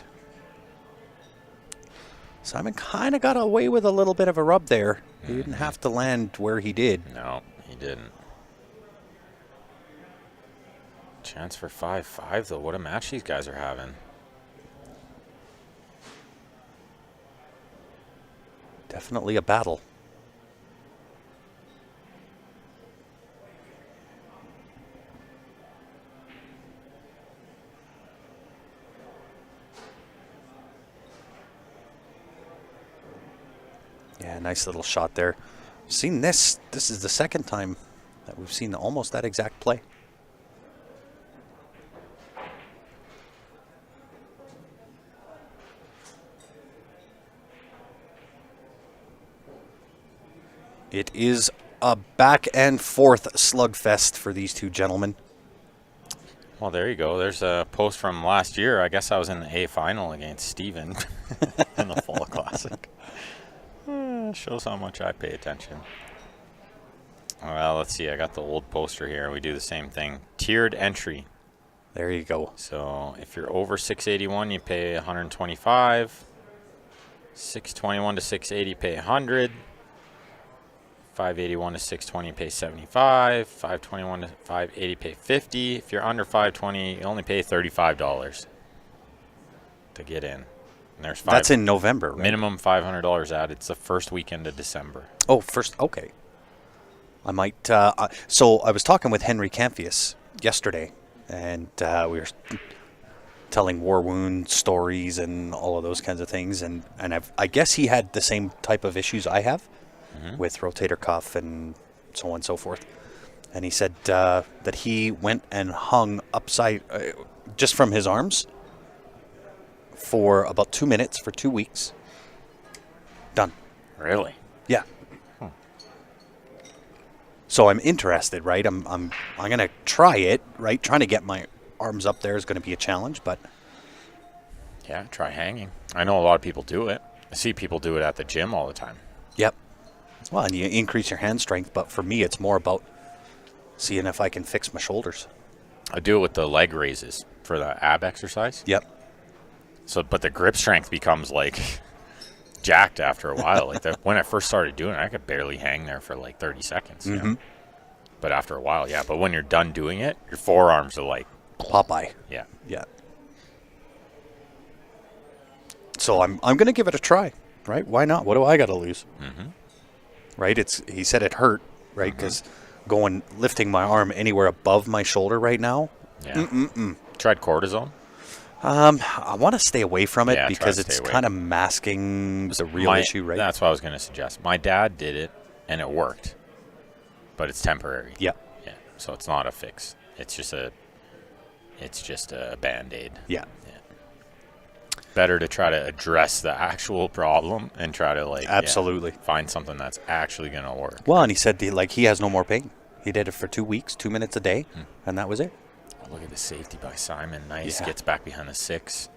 Simon kind of got away with a little bit of a rub there. He didn't have to land where he did. No, he didn't. Chance for 5-5, though. What a match these guys are having. Definitely a battle. Yeah, nice little shot there. Seen this. This is the second time that we've seen almost that exact play. It is a back and forth slugfest for these two gentlemen. Well, there you go. There's a post from last year. I guess I was in the A final against Steven in the Fall Classic. Shows how much I pay attention. Well, let's see. I got the old poster here. We do the same thing. Tiered entry. There you go. So if you're over 681, you pay 125. 621 to 680, pay 100. 581 to 620, pay 75. 521 to 580, pay 50. If you're under 520, you only pay $35 to get in. And there's That's in November, right? Minimum $500 added. It's the first weekend of December. Oh, first. Okay. I might. So I was talking with Henry Camphius yesterday, and we were telling war wound stories and all of those kinds of things. And I guess he had the same type of issues I have with rotator cuff and so on and so forth. And he said that he went and hung upside, just from his arms, for about 2 minutes for 2 weeks. Done. Really? Yeah. So I'm interested, right? I'm gonna try it, right? Trying to get my arms up there is going to be a challenge, but Yeah, try hanging. I know a lot of people do it. I see people do it at the gym all the time. yep. Well, and you increase your hand strength, but for me, it's more about seeing if I can fix my shoulders. I do it with the leg raises for the ab exercise. Yep. So, but the grip strength becomes like jacked after a while. Like when I first started doing it, I could barely hang there for like 30 seconds. You know? But after a while, yeah. But when you're done doing it, your forearms are like Popeye. Yeah. Yeah. So I'm going to give it a try, right? Why not? What do I got to lose? Right? He said it hurt, right? Because lifting my arm anywhere above my shoulder right now. Yeah. Tried cortisone? I want to stay away from it Yeah, try because to stay it's away. kind of masking the real issue, right? That's what I was going to suggest. My dad did it, and it worked. But it's temporary. Yeah. Yeah. So it's not a fix. It's just a Band-Aid. Yeah. Yeah. better to try to address the actual problem and try to Absolutely. find something that's actually going to work. Well, and he said he has no more pain. He did it for 2 weeks, 2 minutes a day, and that was it. Oh, look at the safety by Simon. Nice. Yeah. Gets back behind the 6.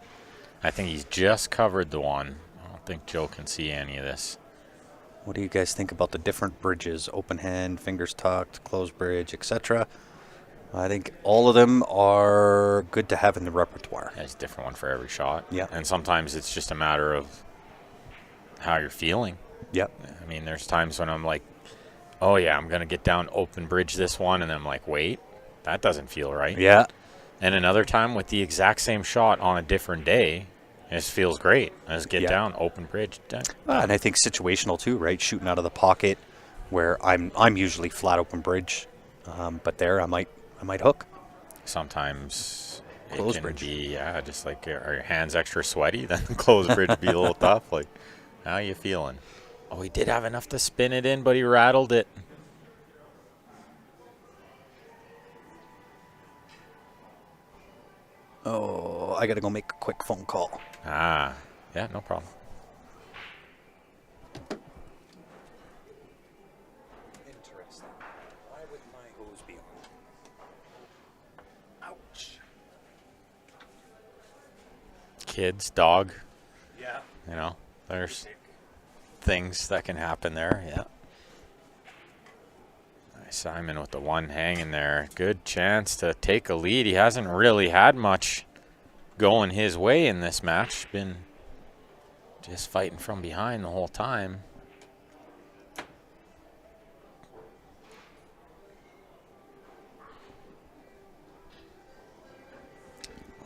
I think he's just covered the 1. I don't think Joe can see any of this. What do you guys think about the different bridges? Open hand, fingers tucked, closed bridge, etc. I think all of them are good to have in the repertoire. There's a different one for every shot. Yeah. And sometimes it's just a matter of how you're feeling. Yep. I mean, there's times when I'm like, oh, yeah, I'm going to get down open bridge this one. And then I'm like, wait, that doesn't feel right. Yeah. And another time with the exact same shot on a different day, it just feels great. I just get down, open bridge. Done. And I think situational too, right? Shooting out of the pocket where I'm usually flat open bridge. But there I might hook. Sometimes Closed it can bridge. be, just like, are your hands extra sweaty? Then closed bridge be a little tough. Like, how you feeling? Oh, he did have enough to spin it in, but he rattled it. Oh, I got to go make a quick phone call. Yeah, no problem. Interesting. Why would my hose be on? Ouch. Kids, dog, Yeah. there's things that can happen there. Yeah. Nice Simon with the 1 hanging there. Good chance to take a lead. He hasn't really had much going his way in this match. Been just fighting from behind the whole time.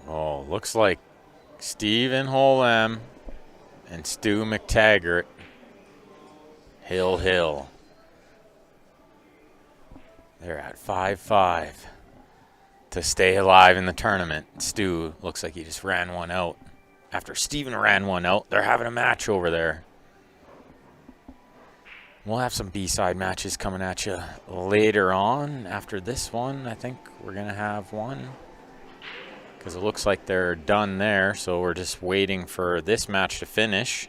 Oh, looks like Stephen Holem and Stu McTaggart. Hill. They're at 5-5 to stay alive in the tournament. Stu looks like he just ran one out. After Stephen ran one out, they're having a match over there. We'll have some B-side matches coming at you later on. After this one, I think we're going to have one. Because it looks like they're done there, so we're just waiting for this match to finish.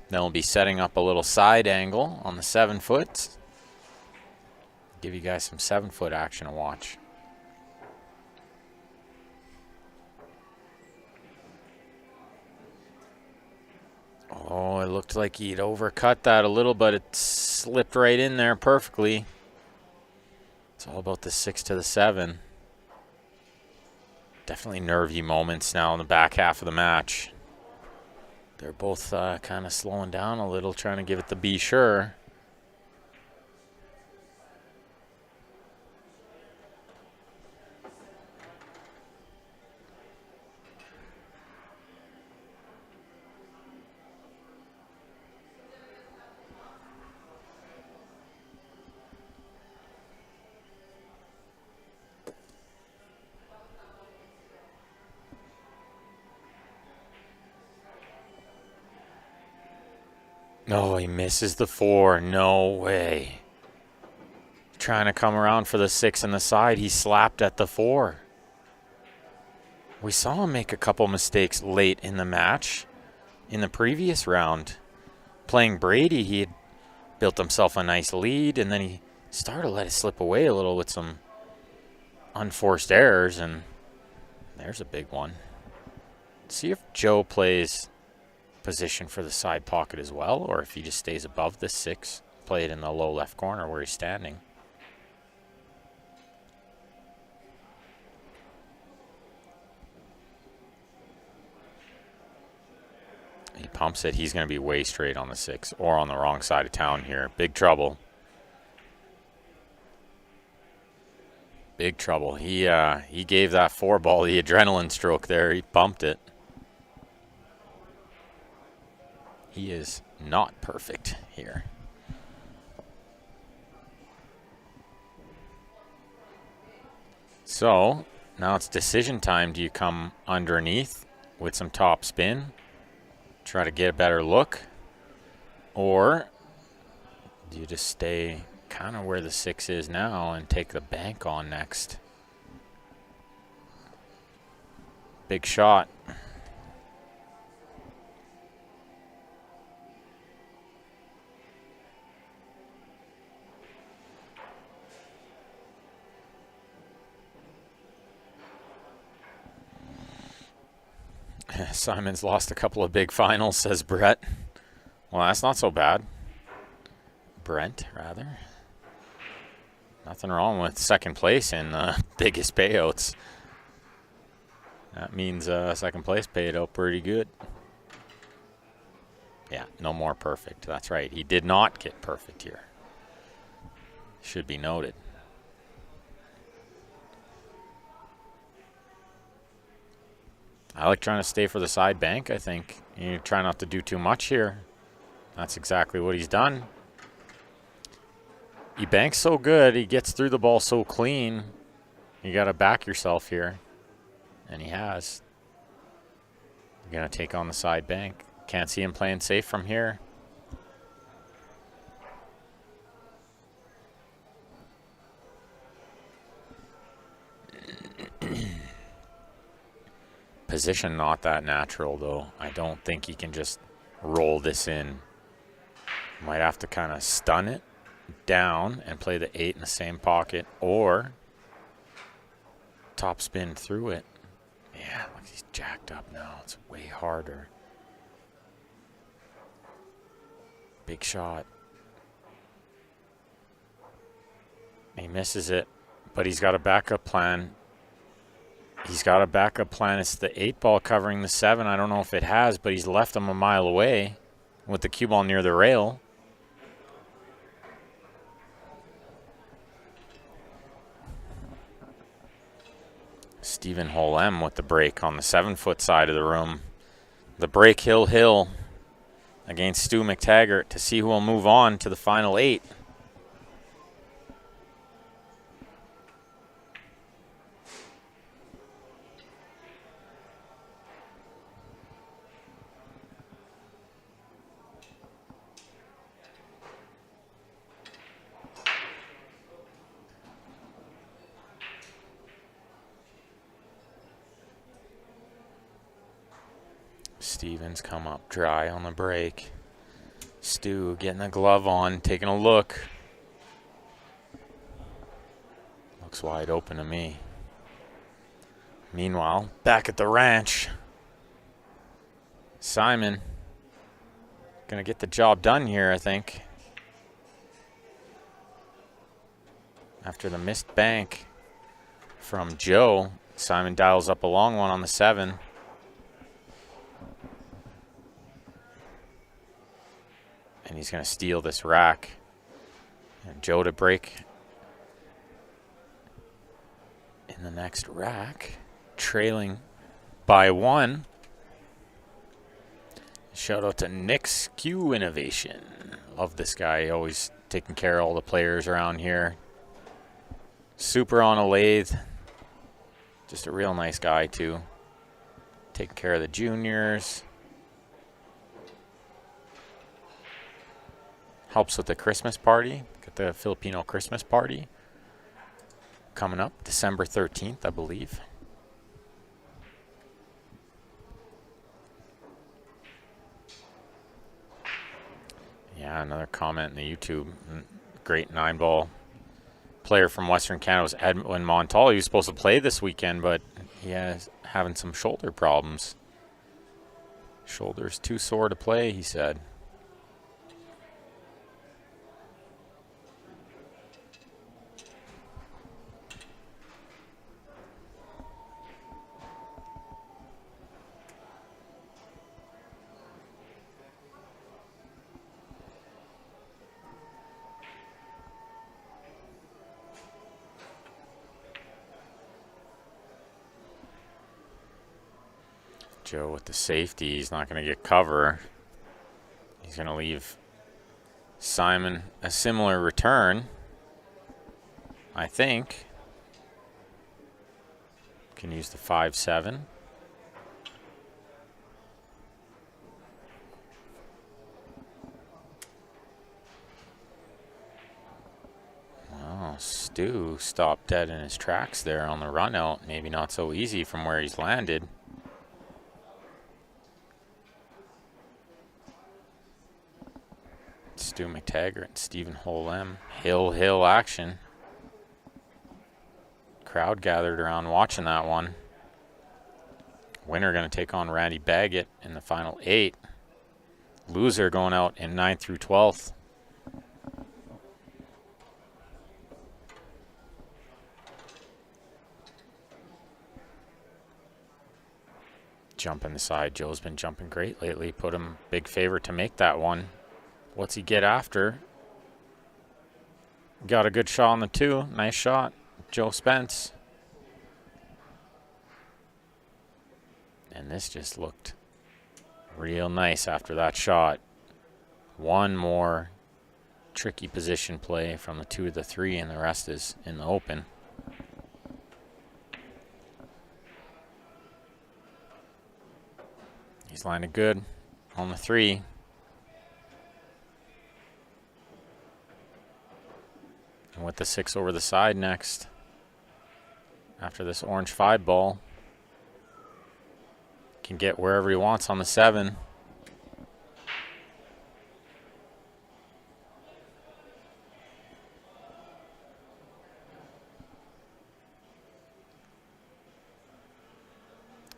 Then we'll be setting up a little side angle on the 7-foot. Give you guys some 7-foot action to watch. Oh, it looked like he'd overcut that a little, but it slipped right in there perfectly. It's all about the 6 to the 7. Definitely nervy moments now in the back half of the match. They're both kind of slowing down a little, trying to give it the be sure. No, he misses the 4. No way. Trying to come around for the 6 on the side. He slapped at the 4. We saw him make a couple mistakes late in the match. In the previous round, playing Brady, he had built himself a nice lead, and then he started to let it slip away a little with some unforced errors, and there's a big one. See if Joe plays position for the side pocket as well, or if he just stays above the 6, play it in the low left corner where he's standing. He pumps it. He's going to be way straight on the 6 or on the wrong side of town here. Big trouble. Big trouble. He gave that 4 ball the adrenaline stroke there. He pumped it. He is not perfect here. So now it's decision time. Do you come underneath with some top spin, try to get a better look, or do you just stay kind of where the 6 is now and take the bank on next? Big shot. Simon's lost a couple of big finals, says Brett. Well, that's not so bad. Brent, rather. Nothing wrong with second place in biggest payouts. That means second place paid out pretty good. Yeah, no more perfect. That's right. He did not get perfect here. Should be noted. I like trying to stay for the side bank, I think. You try not to do too much here. That's exactly what he's done. He banks so good. He gets through the ball so clean. You got to back yourself here. And he has. You're going to take on the side bank. Can't see him playing safe from here. Position not that natural, though. I don't think he can just roll this in. Might have to kind of stun it down and play the 8 in the same pocket, or top spin through it. Yeah, look, he's jacked up now. It's way harder. Big shot. He misses it, but he's got a backup plan. He's got a backup plan. It's the 8 ball covering the 7. I don't know if it has, but he's left him a mile away with the cue ball near the rail. Stephen Holm with the break on the 7-foot side of the room. The break hill against Stu McTaggart to see who will move on to the final 8. Stevens come up dry on the break. Stu getting the glove on, taking a look. Looks wide open to me. Meanwhile, back at the ranch, Simon gonna get the job done here, I think. After the missed bank from Joe, Simon dials up a long one on the 7. And he's going to steal this rack. And Joe to break in the next rack, trailing by 1. Shout out to Nick's Q Innovation. Love this guy. Always taking care of all the players around here. Super on a lathe. Just a real nice guy, too. Taking care of the juniors. Helps with the Christmas party. Got the Filipino Christmas party coming up December 13th, I believe. Yeah, another comment in the YouTube. Great 9-ball player from Western Canada was Edwin Montal. He was supposed to play this weekend, but he is having some shoulder problems. Shoulder's too sore to play, he said. Joe with the safety. He's not going to get cover. He's going to leave Simon a similar return, I think. Can use the 5-7. Wow, Stu stopped dead in his tracks there on the run out. Maybe not so easy from where he's landed. Stu McTaggart and Stephen Holm. Hill action. Crowd gathered around watching that one. Winner going to take on Randy Baggett in the final 8. Loser going out in 9th through 12th. Jumping the side. Joe's been jumping great lately. Put him big favor to make that one. What's he get after? Got a good shot on the 2. Nice shot. Joe Spence. And this just looked real nice after that shot. One more tricky position play from the 2 to the 3, and the rest is in the open. He's landed good on the 3. And with the 6 over the side next, after this orange 5 ball, can get wherever he wants on the 7.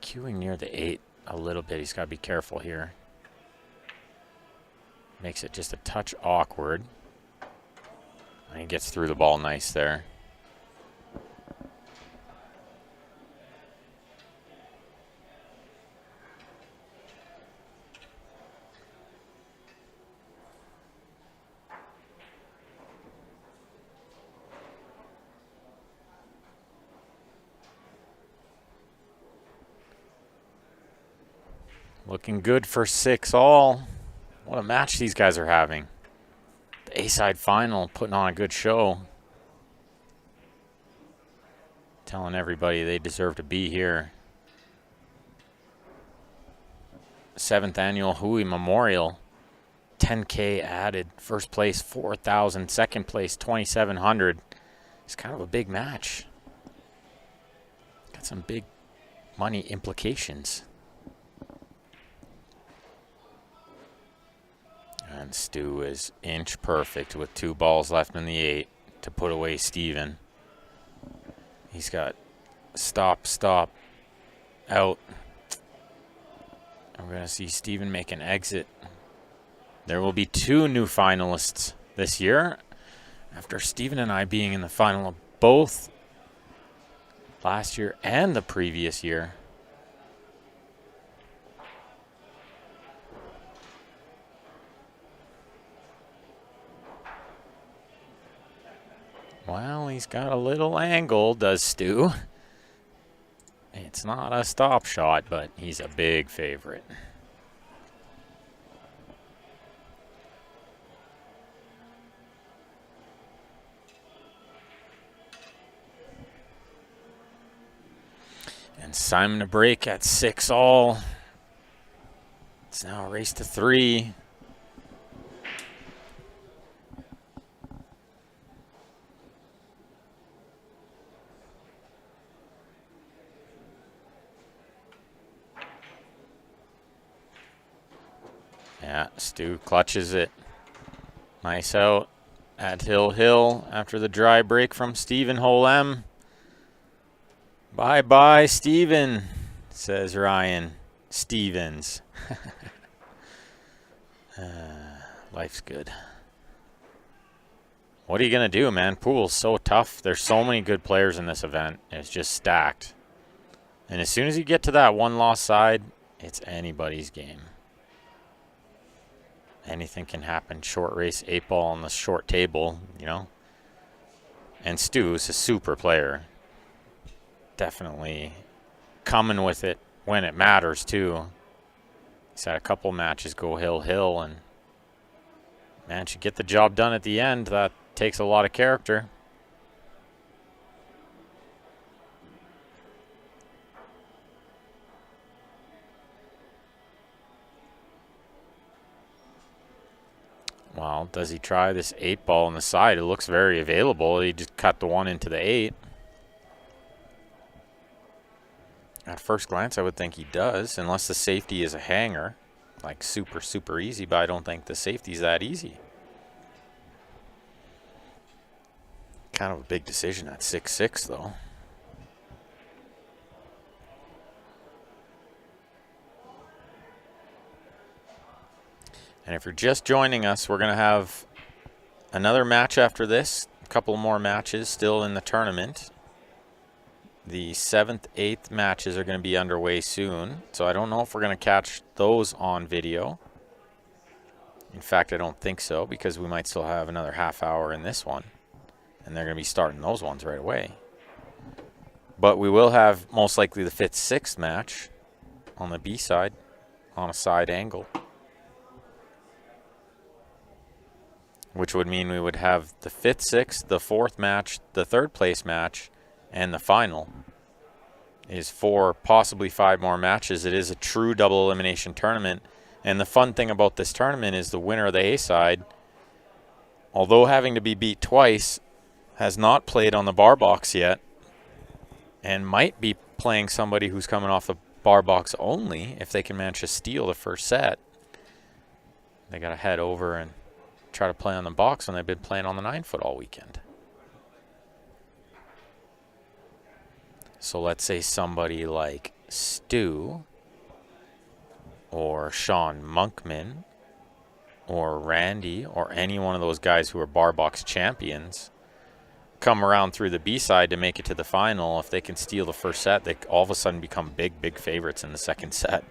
Queuing near the 8 a little bit. He's got to be careful here. Makes it just a touch awkward. And he gets through the ball nice there. Looking good for 6 all. What a match these guys are having. The A-side final, putting on a good show. Telling everybody they deserve to be here. 7th annual Hooey Memorial. 10K added. First place, 4,000. Second place, 2,700. It's kind of a big match. Got some big money implications. And Stu is inch perfect with 2 balls left in the 8 to put away Steven. He's got stop, out. And we're going to see Steven make an exit. There will be 2 new finalists this year after Steven and I being in the final of both last year and the previous year. Well, he's got a little angle, does Stu. It's not a stop shot, but he's a big favorite. And Simon to break at 6 all. It's now a race to 3. Yeah, Stu clutches it. Nice out at Hill after the dry break from Steven Holem. Bye-bye, Steven, says Ryan Stevens. Life's good. What are you going to do, man? Pool's so tough. There's so many good players in this event. It's just stacked. And as soon as you get to that one-loss side, it's anybody's game. Anything can happen. Short race, 8 ball on the short table, you know. And Stu's a super player. Definitely coming with it when it matters, too. He's had a couple matches go hill, and man, to get the job done at the end, that takes a lot of character. Well, does he try this 8 ball on the side? It looks very available. He just cut the 1 into the 8. At first glance, I would think he does, unless the safety is a hanger. Like super, super easy, but I don't think the safety's that easy. Kind of a big decision at 6-6, though. And if you're just joining us, we're going to have another match after this. A couple more matches still in the tournament. The 7th, 8th matches are going to be underway soon. So I don't know if we're going to catch those on video. In fact, I don't think so, because we might still have another half hour in this one. And they're going to be starting those ones right away. But we will have most likely the 5th, 6th match on the B side on a side angle. Which would mean we would have the 5th, 6th, the 4th match, the 3rd place match, and the final is 4, possibly 5 more matches. It is a true double elimination tournament. And the fun thing about this tournament is the winner of the A side, although having to be beat twice, has not played on the bar box yet and might be playing somebody who's coming off the bar box only if they can manage to steal the first set. They got to head over and try to play on the box when they've been playing on the 9-foot all weekend. So let's say somebody like Stu or Sean Monkman or Randy or any one of those guys who are bar box champions come around through the B side to make it to the final. If they can steal the first set, they all of a sudden become big favorites in the second set.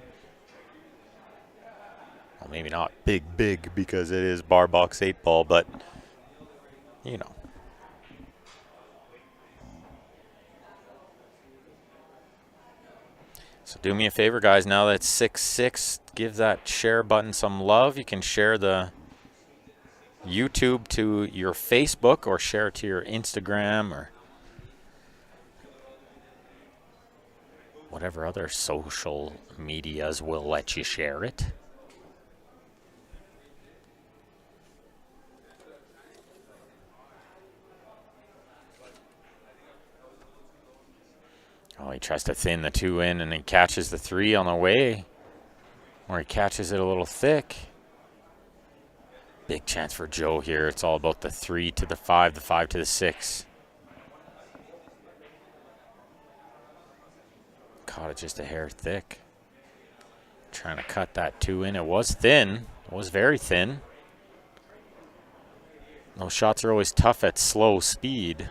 Well, maybe not big because it is bar box 8-ball, but you know. So do me a favor, guys. Now that it's 6-6, give that share button some love. You can share the YouTube to your Facebook or share it to your Instagram or whatever other social medias will let you share it. Oh, he tries to thin the 2 in, and he catches the 3 on the way. Or he catches it a little thick. Big chance for Joe here. It's all about the 3 to the 5, the 5 to the 6. Caught it just a hair thick. Trying to cut that 2 in. It was thin. It was very thin. Those shots are always tough at slow speed.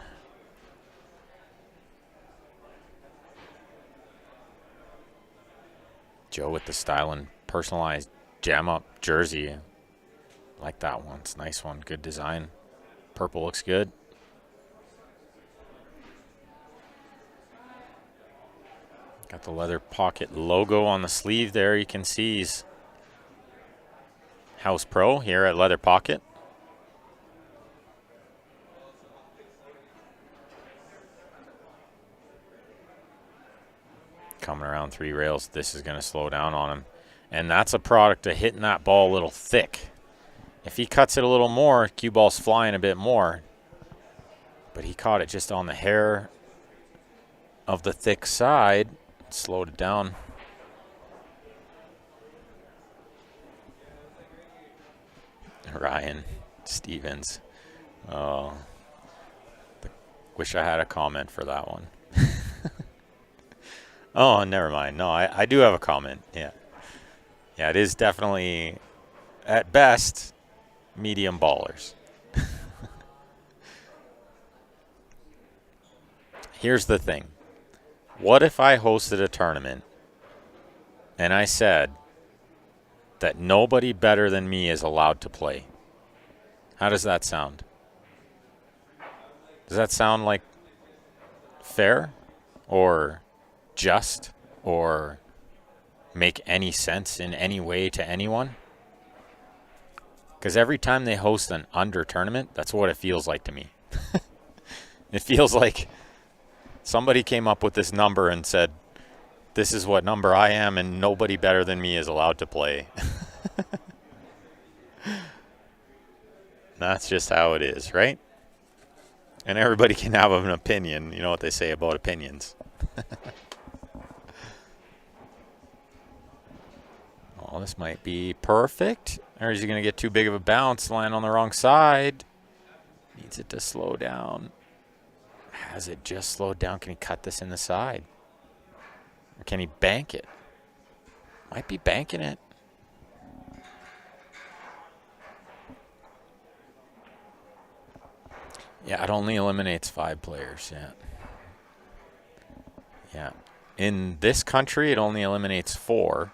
Joe with the style and personalized jam-up jersey. Like that one. It's a nice one. Good design. Purple looks good. Got the leather pocket logo on the sleeve there. You can see he's House Pro here at Leather Pocket. Coming around 3 rails, this is going to slow down on him. And that's a product of hitting that ball a little thick. If he cuts it a little more, cue ball's flying a bit more. But he caught it just on the hair of the thick side. Slowed it down. Ryan Stevens. Oh, wish I had a comment for that one. Oh, never mind. No, I do have a comment. Yeah. Yeah, it is definitely, at best, medium ballers. Here's the thing. What if I hosted a tournament and I said that nobody better than me is allowed to play? How does that sound? Does that sound like fair or just or make any sense in any way to anyone? Because every time they host an under tournament, that's what it feels like to me. It feels like somebody came up with this number and said, this is what number I am and nobody better than me is allowed to play. That's just how it is, right? And everybody can have an opinion. You know what they say about opinions. Oh, this might be perfect. Or is he going to get too big of a bounce, land on the wrong side? Needs it to slow down. Has it just slowed down? Can he cut this in the side? Or can he bank it? Might be banking it. Yeah, it only eliminates 5 players, yeah. Yeah. In this country, it only eliminates 4.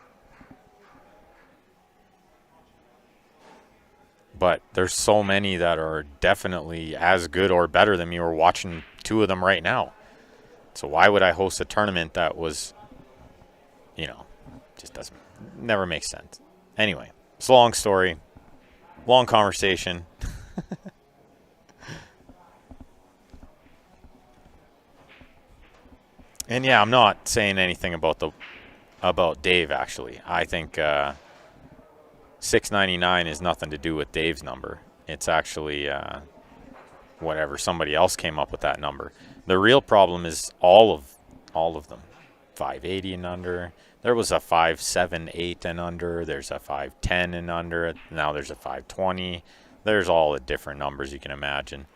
But there's so many that are definitely as good or better than me. We're watching 2 of them right now. So why would I host a tournament that was, just doesn't, never makes sense. Anyway, it's a long story, long conversation. And yeah, I'm not saying anything about Dave actually. I think 699 is nothing to do with Dave's number. It's actually whatever, somebody else came up with that number. The real problem is all of them. 580 and under. There was a 578 and under. There's a 510 and under. Now there's a 520. There's all the different numbers you can imagine.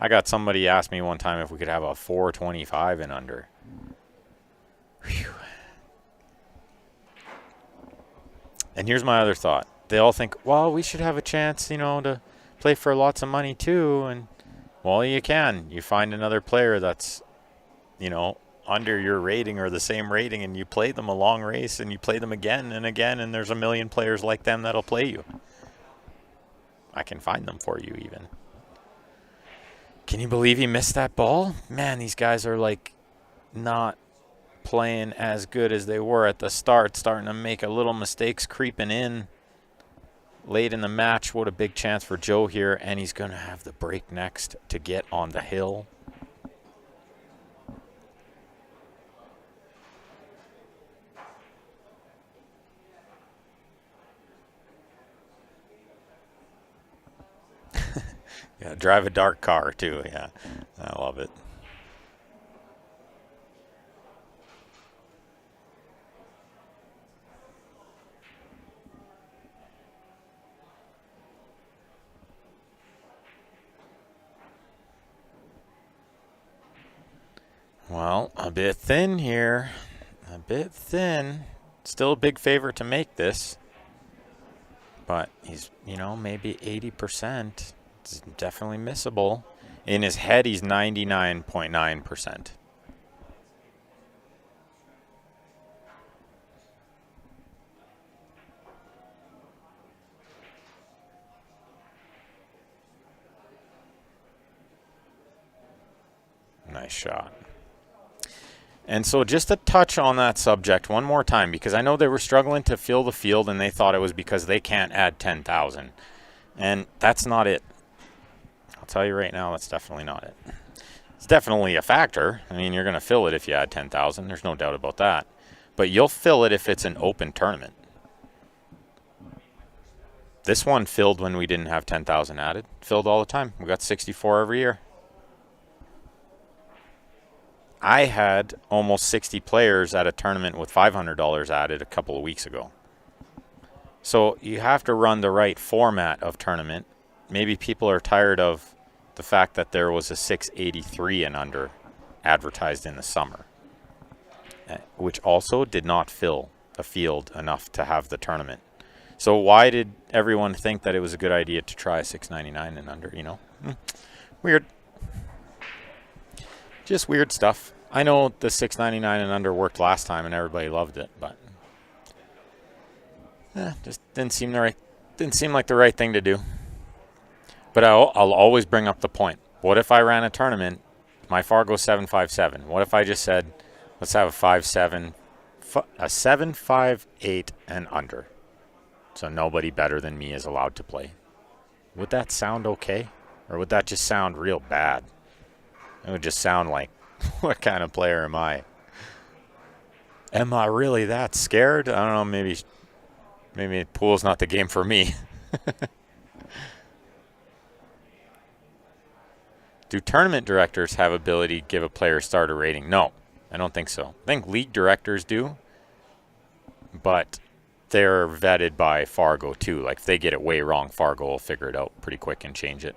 I got somebody ask me one time if we could have a 425 and under. Whew. And here's my other thought. They all think, well, we should have a chance, to play for lots of money too. And, well, you can. You find another player that's, under your rating or the same rating, and you play them a long race, and you play them again and again, and there's a million players like them that'll play you. I can find them for you even. Can you believe he missed that ball? Man, these guys are like not playing as good as they were at the start, starting to make a little mistakes creeping in late in the match. What a big chance for Joe here, and he's going to have the break next to get on the hill. Yeah, drive a dark car too. Yeah, I love it. Well, a bit thin here. A bit thin. Still a big favorite to make this. But he's, maybe 80%. It's definitely missable. In his head, he's 99.9%. Nice shot. And so just to touch on that subject one more time, because I know they were struggling to fill the field and they thought it was because they can't add 10,000. And that's not it. I'll tell you right now, that's definitely not it. It's definitely a factor. I mean, you're going to fill it if you add 10,000. There's no doubt about that. But you'll fill it if it's an open tournament. This one filled when we didn't have 10,000 added. Filled all the time. We got 64 every year. I had almost 60 players at a tournament with $500 added a couple of weeks ago. So you have to run the right format of tournament. Maybe people are tired of the fact that there was a 683 and under advertised in the summer, which also did not fill a field enough to have the tournament. So why did everyone think that it was a good idea to try 699 and under, Weird. Just weird stuff. I know the 699 and under worked last time and everybody loved it, but just didn't seem like the right thing to do. But I'll always bring up the point. What if I ran a tournament, my Fargo 757? What if I just said, let's have a 758 and under, so nobody better than me is allowed to play? Would that sound okay, or would that just sound real bad? It would just sound like, what kind of player am I? Am I really that scared? I don't know. Maybe pool's not the game for me. Do tournament directors have ability to give a player starter rating? No, I don't think so. I think league directors do, but they're vetted by Fargo too. Like if they get it way wrong, Fargo will figure it out pretty quick and change it.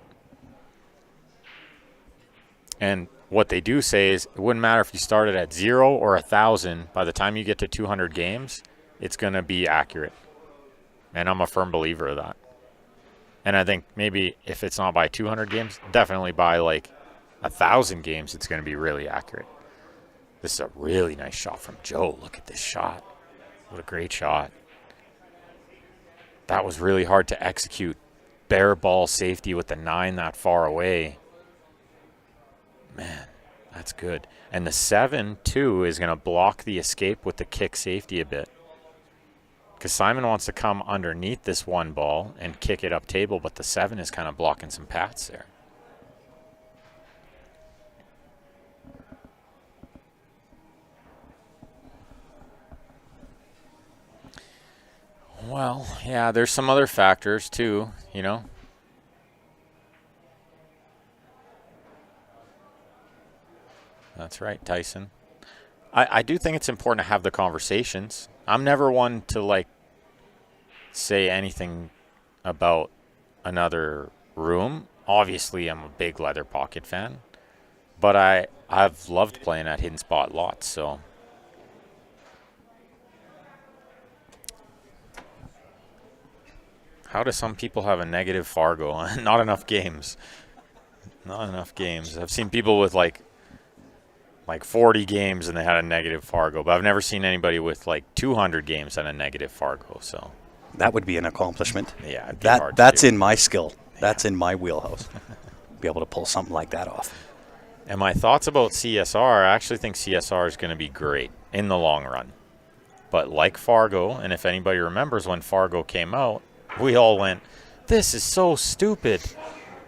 And what they do say is it wouldn't matter if you started at 0 or 1,000. By the time you get to 200 games, it's going to be accurate. And I'm a firm believer of that. And I think maybe if it's not by 200 games, definitely by like 1,000 games, it's going to be really accurate. This is a really nice shot from Joe. Look at this shot. What a great shot. That was really hard to execute. Bare ball safety with the 9 that far away. Man, that's good. And the 7, too, is going to block the escape with the kick safety a bit. Because Simon wants to come underneath this 1 ball and kick it up table, but the 7 is kind of blocking some pats there. Well, yeah, there's some other factors too, you know. That's right, Tyson. I do think it's important to have the conversations. I'm never one to like say anything about another room. Obviously, I'm a big leather pocket fan, but I've loved playing at hidden spot lots, so. How do some people have a negative Fargo? Not enough games. Not enough games. I've seen people with like 40 games and they had a negative Fargo, but I've never seen anybody with like 200 games and a negative Fargo. So that would be an accomplishment. Yeah, it'd be hard that's to do. in my skill. That's in my wheelhouse. Be able to pull something like that off. And my thoughts about CSR, I actually think CSR is going to be great in the long run. But like Fargo, and if anybody remembers when Fargo came out, we all went, this is so stupid.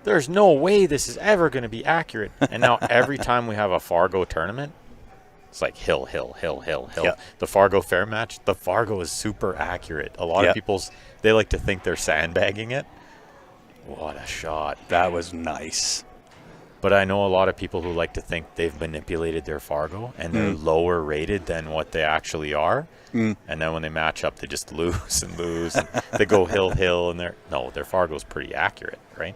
There's no way this is ever going to be accurate. And now every time we have a Fargo tournament, it's like hill. Yeah. The Fargo fair match, the Fargo is super accurate. A lot of people, they like to think they're sandbagging it. What a shot. That was nice. But I know a lot of people who like to think they've manipulated their Fargo and they're lower rated than what they actually are. And then when they match up, they just lose and lose. And they go hill, and their Fargo's pretty accurate, right?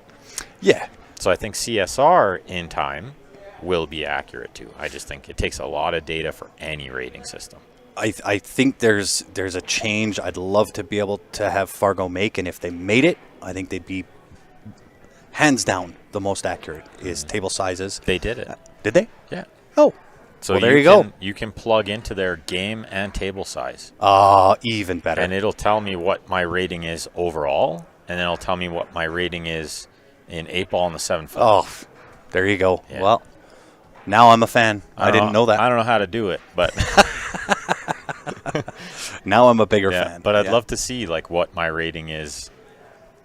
Yeah. So I think CSR in time will be accurate too. I just think it takes a lot of data for any rating system. I think there's a change I'd love to be able to have Fargo make, and if they made it, I think they'd be hands down the most accurate is table sizes. They did it. Did they? Yeah. Oh. So well, there you go. You can plug into their game and table size. Even better. And it'll tell me what my rating is overall, and then it'll tell me what my rating is in 8-ball and the 7-foot. Oh, there you go. Yeah. Well, now I'm a fan. I didn't know that. I don't know how to do it, but now I'm a bigger fan. But I'd love to see like what my rating is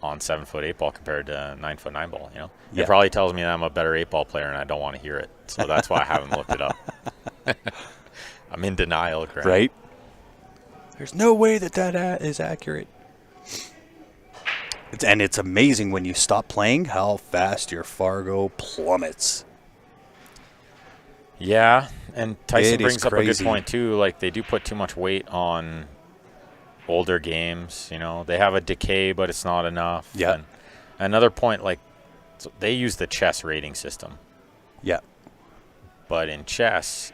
on 7-foot 8-ball compared to 9-foot 9-ball. You know, it probably tells me that I'm a better 8-ball player, and I don't want to hear it. So that's why I haven't looked it up. I'm in denial, Grant. Right? There's no way that is accurate. And it's amazing when you stop playing how fast your Fargo plummets. Yeah, and Tyson It is brings up a good crazy. point too. Like they do put too much weight on older games. You know, they have a decay, but it's not enough. Yeah. And another point, like so they use the chess rating system, Yeah. but in chess,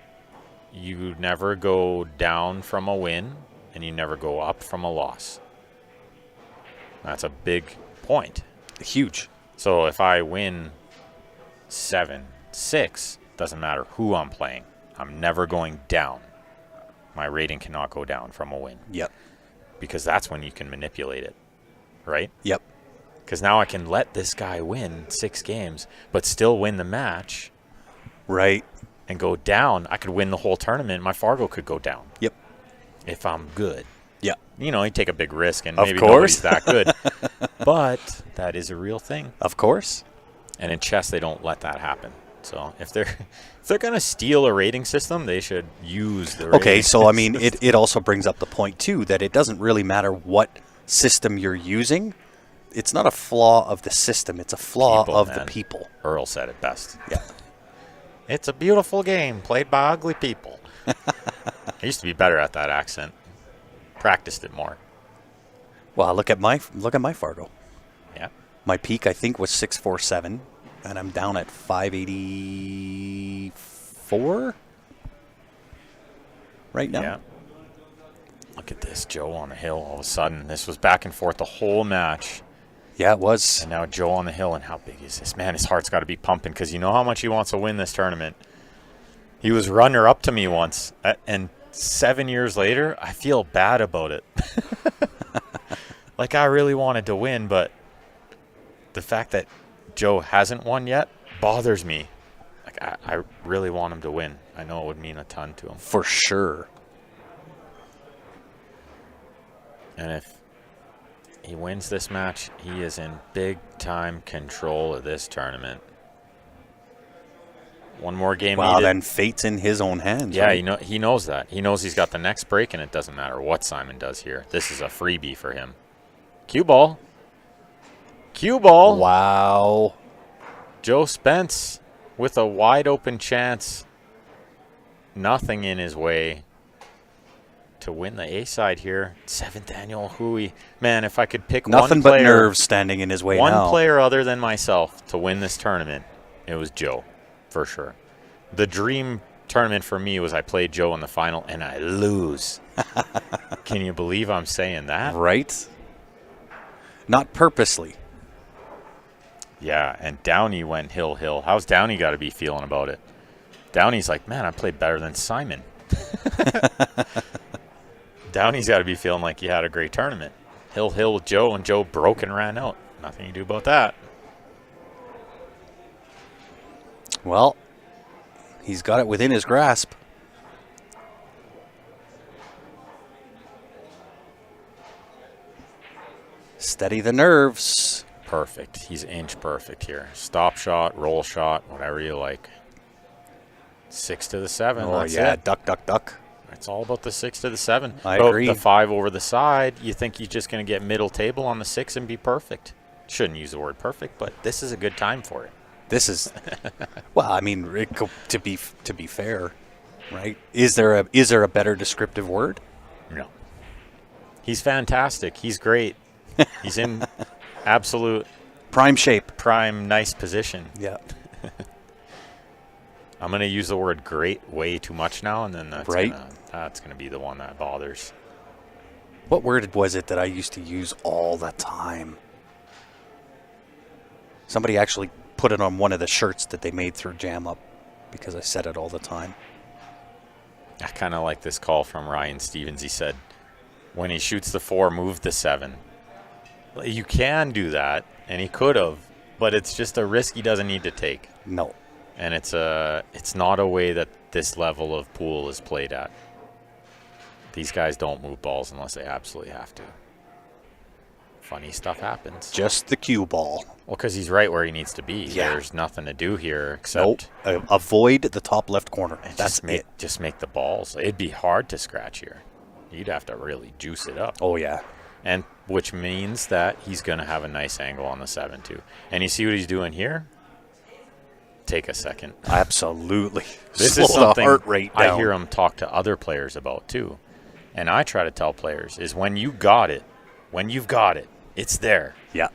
you never go down from a win, and you never go up from a loss. That's a big point. Huge. So if I win 7-6, doesn't matter who I'm playing. I'm never going down. My rating cannot go down from a win. Yep. Because that's when you can manipulate it, right? Yep. Because now I can let this guy win 6 games, but still win the match Right. and go down. I could win the whole tournament. My Fargo could go down. Yep. If I'm good. Yeah. You know, you take a big risk, and Of maybe course. nobody's that good. But that is a real thing. Of course. And in chess, they don't let that happen. So if they're going to steal a rating system, they should use the rating Okay, so I mean, system. it also brings up the point, too, that it doesn't really matter what system you're using. It's not a flaw of the system. It's a flaw People, of man. the people. Earl said it best. Yeah. It's a beautiful game played by ugly people. I used to be better at that accent. Practiced it more. Well, look at my Fargo. Yeah. My peak, I think, was 647, and I'm down at 584 right now. Yeah. Look at this, Joe on a hill all of a sudden. This was back and forth the whole match. Yeah, it was. And now Joe on the hill, and how big is this? Man, his heart's got to be pumping because you know how much he wants to win this tournament. He was runner-up to me once, and 7 years later, I feel bad about it. Like, I really wanted to win, but the fact that Joe hasn't won yet bothers me. Like, I really want him to win. I know it would mean a ton to him. For sure. And if he wins this match, he is in big-time control of this tournament. One more game Wow, needed. then fate's in his own hands. Yeah, right? he knows that. He knows he's got the next break, and it doesn't matter what Simon does here. This is a freebie for him. Cue ball. Cue ball. Wow. Joe Spence with a wide-open chance. Nothing in his way to win the A-side here. 7th annual Hooey. Man, if I could pick Nothing one player, but nerves standing in his way now. one player other than myself to win this tournament, it was Joe, for sure. The dream tournament for me was I played Joe in the final, and I lose. Can you believe I'm saying that? Right? Not purposely. Yeah, and Downey went hill. How's Downey got to be feeling about it? Downey's like, man, I played better than Simon. Downey's got to be feeling like he had a great tournament. Hill with Joe, and Joe broke and ran out. Nothing you do about that. Well, he's got it within his grasp. Steady the nerves. Perfect. He's inch perfect here. Stop shot, roll shot, whatever you like. 6 to the 7. Oh, That's yeah. it. Duck, duck, duck. It's all about the 6 to the 7. I About agree. The 5 over the side, you think you're just going to get middle table on the 6 and be perfect. Shouldn't use the word perfect, but this is a good time for it. This is, well, I mean, to be fair, right? Is there a better descriptive word? No. He's fantastic. He's great. He's in absolute Prime shape. prime nice position. Yeah. I'm going to use the word great way too much now, and then that's Right. gonna be the one that bothers. What word was it that I used to use all the time? Somebody actually put it on one of the shirts that they made through Jam Up because I said it all the time. I kind of like this call from Ryan Stevens. He said, when he shoots the 4, move the 7. You can do that, and he could have, but it's just a risk he doesn't need to take. No. And it's not a way that this level of pool is played at. These guys don't move balls unless they absolutely have to. Funny stuff happens. Just the cue ball. Well, because he's right where he needs to be. Yeah. There's nothing to do here except Avoid the top left corner. That's it. Just make the balls. It'd be hard to scratch here. You'd have to really juice it up. Oh, yeah. And which means that he's going to have a nice angle on the 7 too. And you see what he's doing here? Take a second. Absolutely. This Slow is something the heart rate down. I hear him talk to other players about too. And I try to tell players is when you've got it, it's there. Yeah.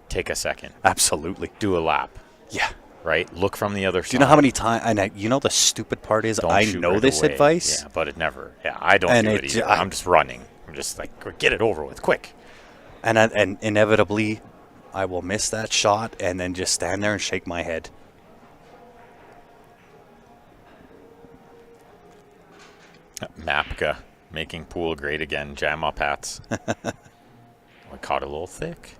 Take a second. Absolutely. Do a lap. Yeah. Right? Look from the other side. Do you know how many times? And you know the stupid part is Don't I shoot know right this away. advice. Yeah, but it never. Yeah, I don't And do it it- either. I- I'm just running. I'm just like, get it over with, quick. And inevitably, I will miss that shot and then just stand there and shake my head. Mapka making pool great again. Jam up hats. We caught it a little thick.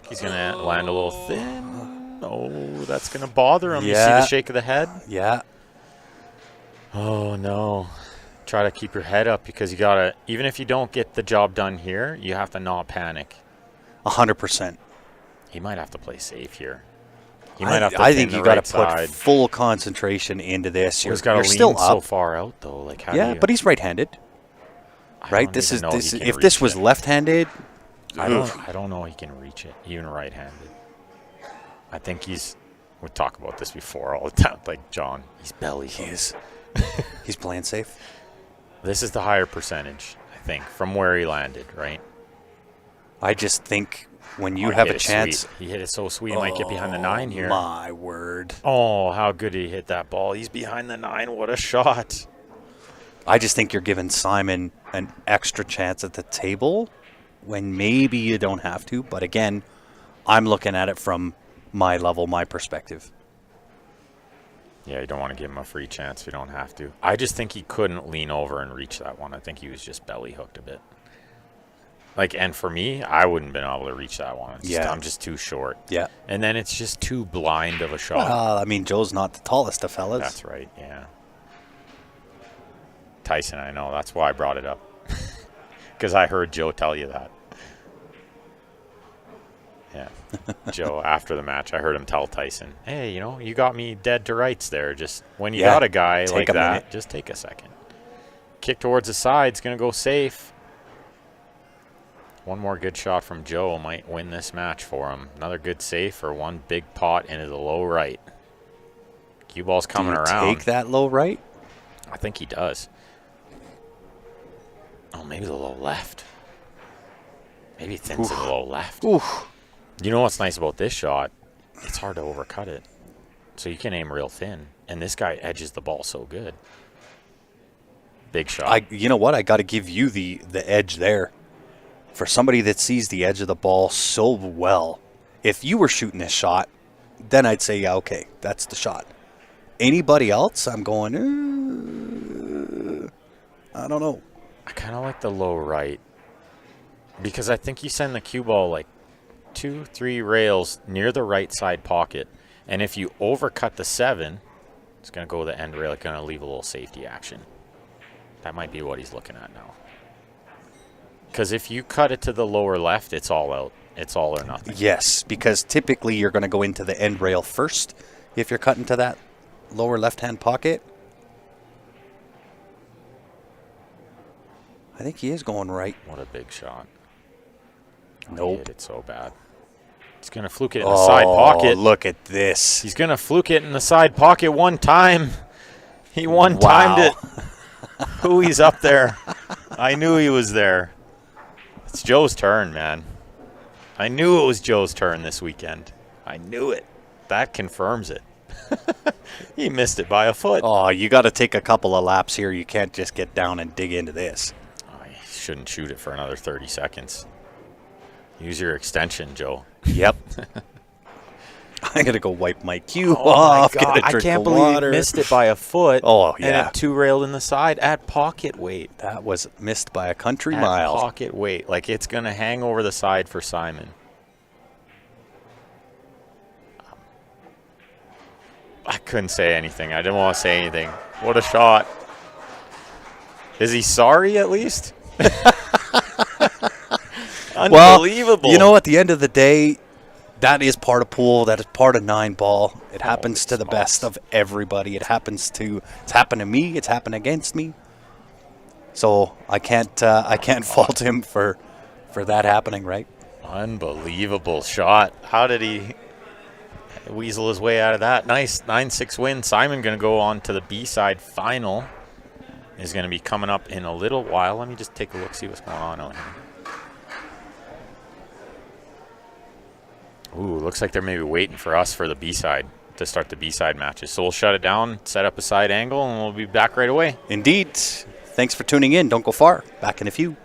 He's going to land a little thin. Oh, that's going to bother him. You see Yeah. the shake of the head? Yeah. Oh, no. Try to keep your head up because you got to, even if you don't get the job done here, you have to not panic. 100%. He might have to play safe here. He might have to I pin think the you got right to put side. full concentration into this. He's You're got to lean still so up. far out, though. Like, how do Yeah, you, but he's right-handed, I right? don't This even is know this. he can If this reach was it. left-handed, I don't know he can reach it, even right-handed. I think we'll talk about this before all the time, like John, he's belly. he is. He's playing safe. This is the higher percentage, I think, from where he landed, right? I just think when you Oh, he have hit a it chance. sweet. He hit it so sweet, he might get behind the 9 here. My word. Oh, how good he hit that ball. He's behind the 9. What a shot. I just think you're giving Simon an extra chance at the table when maybe you don't have to. But again, I'm looking at it from my level, my perspective. Yeah, you don't want to give him a free chance if you don't have to. I just think he couldn't lean over and reach that one. I think he was just belly hooked a bit. Like, and for me, I wouldn't have been able to reach that one. I'm just too short. Yeah. And then it's just too blind of a shot. Well, I mean, Joe's not the tallest of fellas. That's right, yeah. Tyson, I know. That's why I brought it up. Because I heard Joe tell you that. Yeah. Joe, after the match, I heard him tell Tyson, hey, you got me dead to rights there. Just when you got a guy like that, minute. Just take a second. Kick towards the side. It's going to go safe. One more good shot from Joe might win this match for him. Another good save for one big pot into the low right. Cue ball's coming around. Take that low right? I think he does. Oh, maybe the low left. Maybe it thins to the low left. Oof. You know what's nice about this shot? It's hard to overcut it. So you can aim real thin. And this guy edges the ball so good. Big shot. You know what? I got to give you the edge there. For somebody that sees the edge of the ball so well, if you were shooting this shot, then I'd say, yeah, okay, that's the shot. Anybody else, I'm going, I don't know. I kind of like the low right because I think you send the cue ball like 2-3 rails near the right side pocket. And if you overcut the 7, it's going to go to the end rail. It's going to leave a little safety action. That might be what he's looking at now. Because if you cut it to the lower left, it's all out. It's all or nothing. Yes, because typically you're going to go into the end rail first if you're cutting to that lower left-hand pocket. I think he is going right. What a big shot. Nope. He hit it so bad. He's going to fluke it in the side pocket. Look at this. He's going to fluke it in the side pocket one time. He one-timed it. Hooey's up there. I knew he was there. It's Joe's turn, man. I knew it was Joe's turn this weekend. I knew it. That confirms it. He missed it by a foot. Oh, you got to take a couple of laps here. You can't just get down and dig into this. I shouldn't shoot it for another 30 seconds. Use your extension, Joe. Yep. I'm going to go wipe my cue Oh off. my God. I can't believe he missed it by a foot. Oh, yeah. And it two-railed in the side at pocket weight. That was missed by a country At mile. pocket weight. Like it's going to hang over the side for Simon. I couldn't say anything. I didn't want to say anything. What a shot. Is he sorry at least? Unbelievable. Well, you know, at the end of the day, that is part of pool. That is part of 9-ball. It happens to the best of everybody. It's happened to me. It's happened against me. So I can't fault him for that happening, right? Unbelievable shot. How did he weasel his way out of that? Nice 9-6 win. Simon going to go on to the B-side final. Is going to be coming up in a little while. Let me just take a look, see what's going on out here. Ooh, looks like they're maybe waiting for us for the B-side to start the B-side matches. So we'll shut it down, set up a side angle, and we'll be back right away. Indeed. Thanks for tuning in. Don't go far. Back in a few.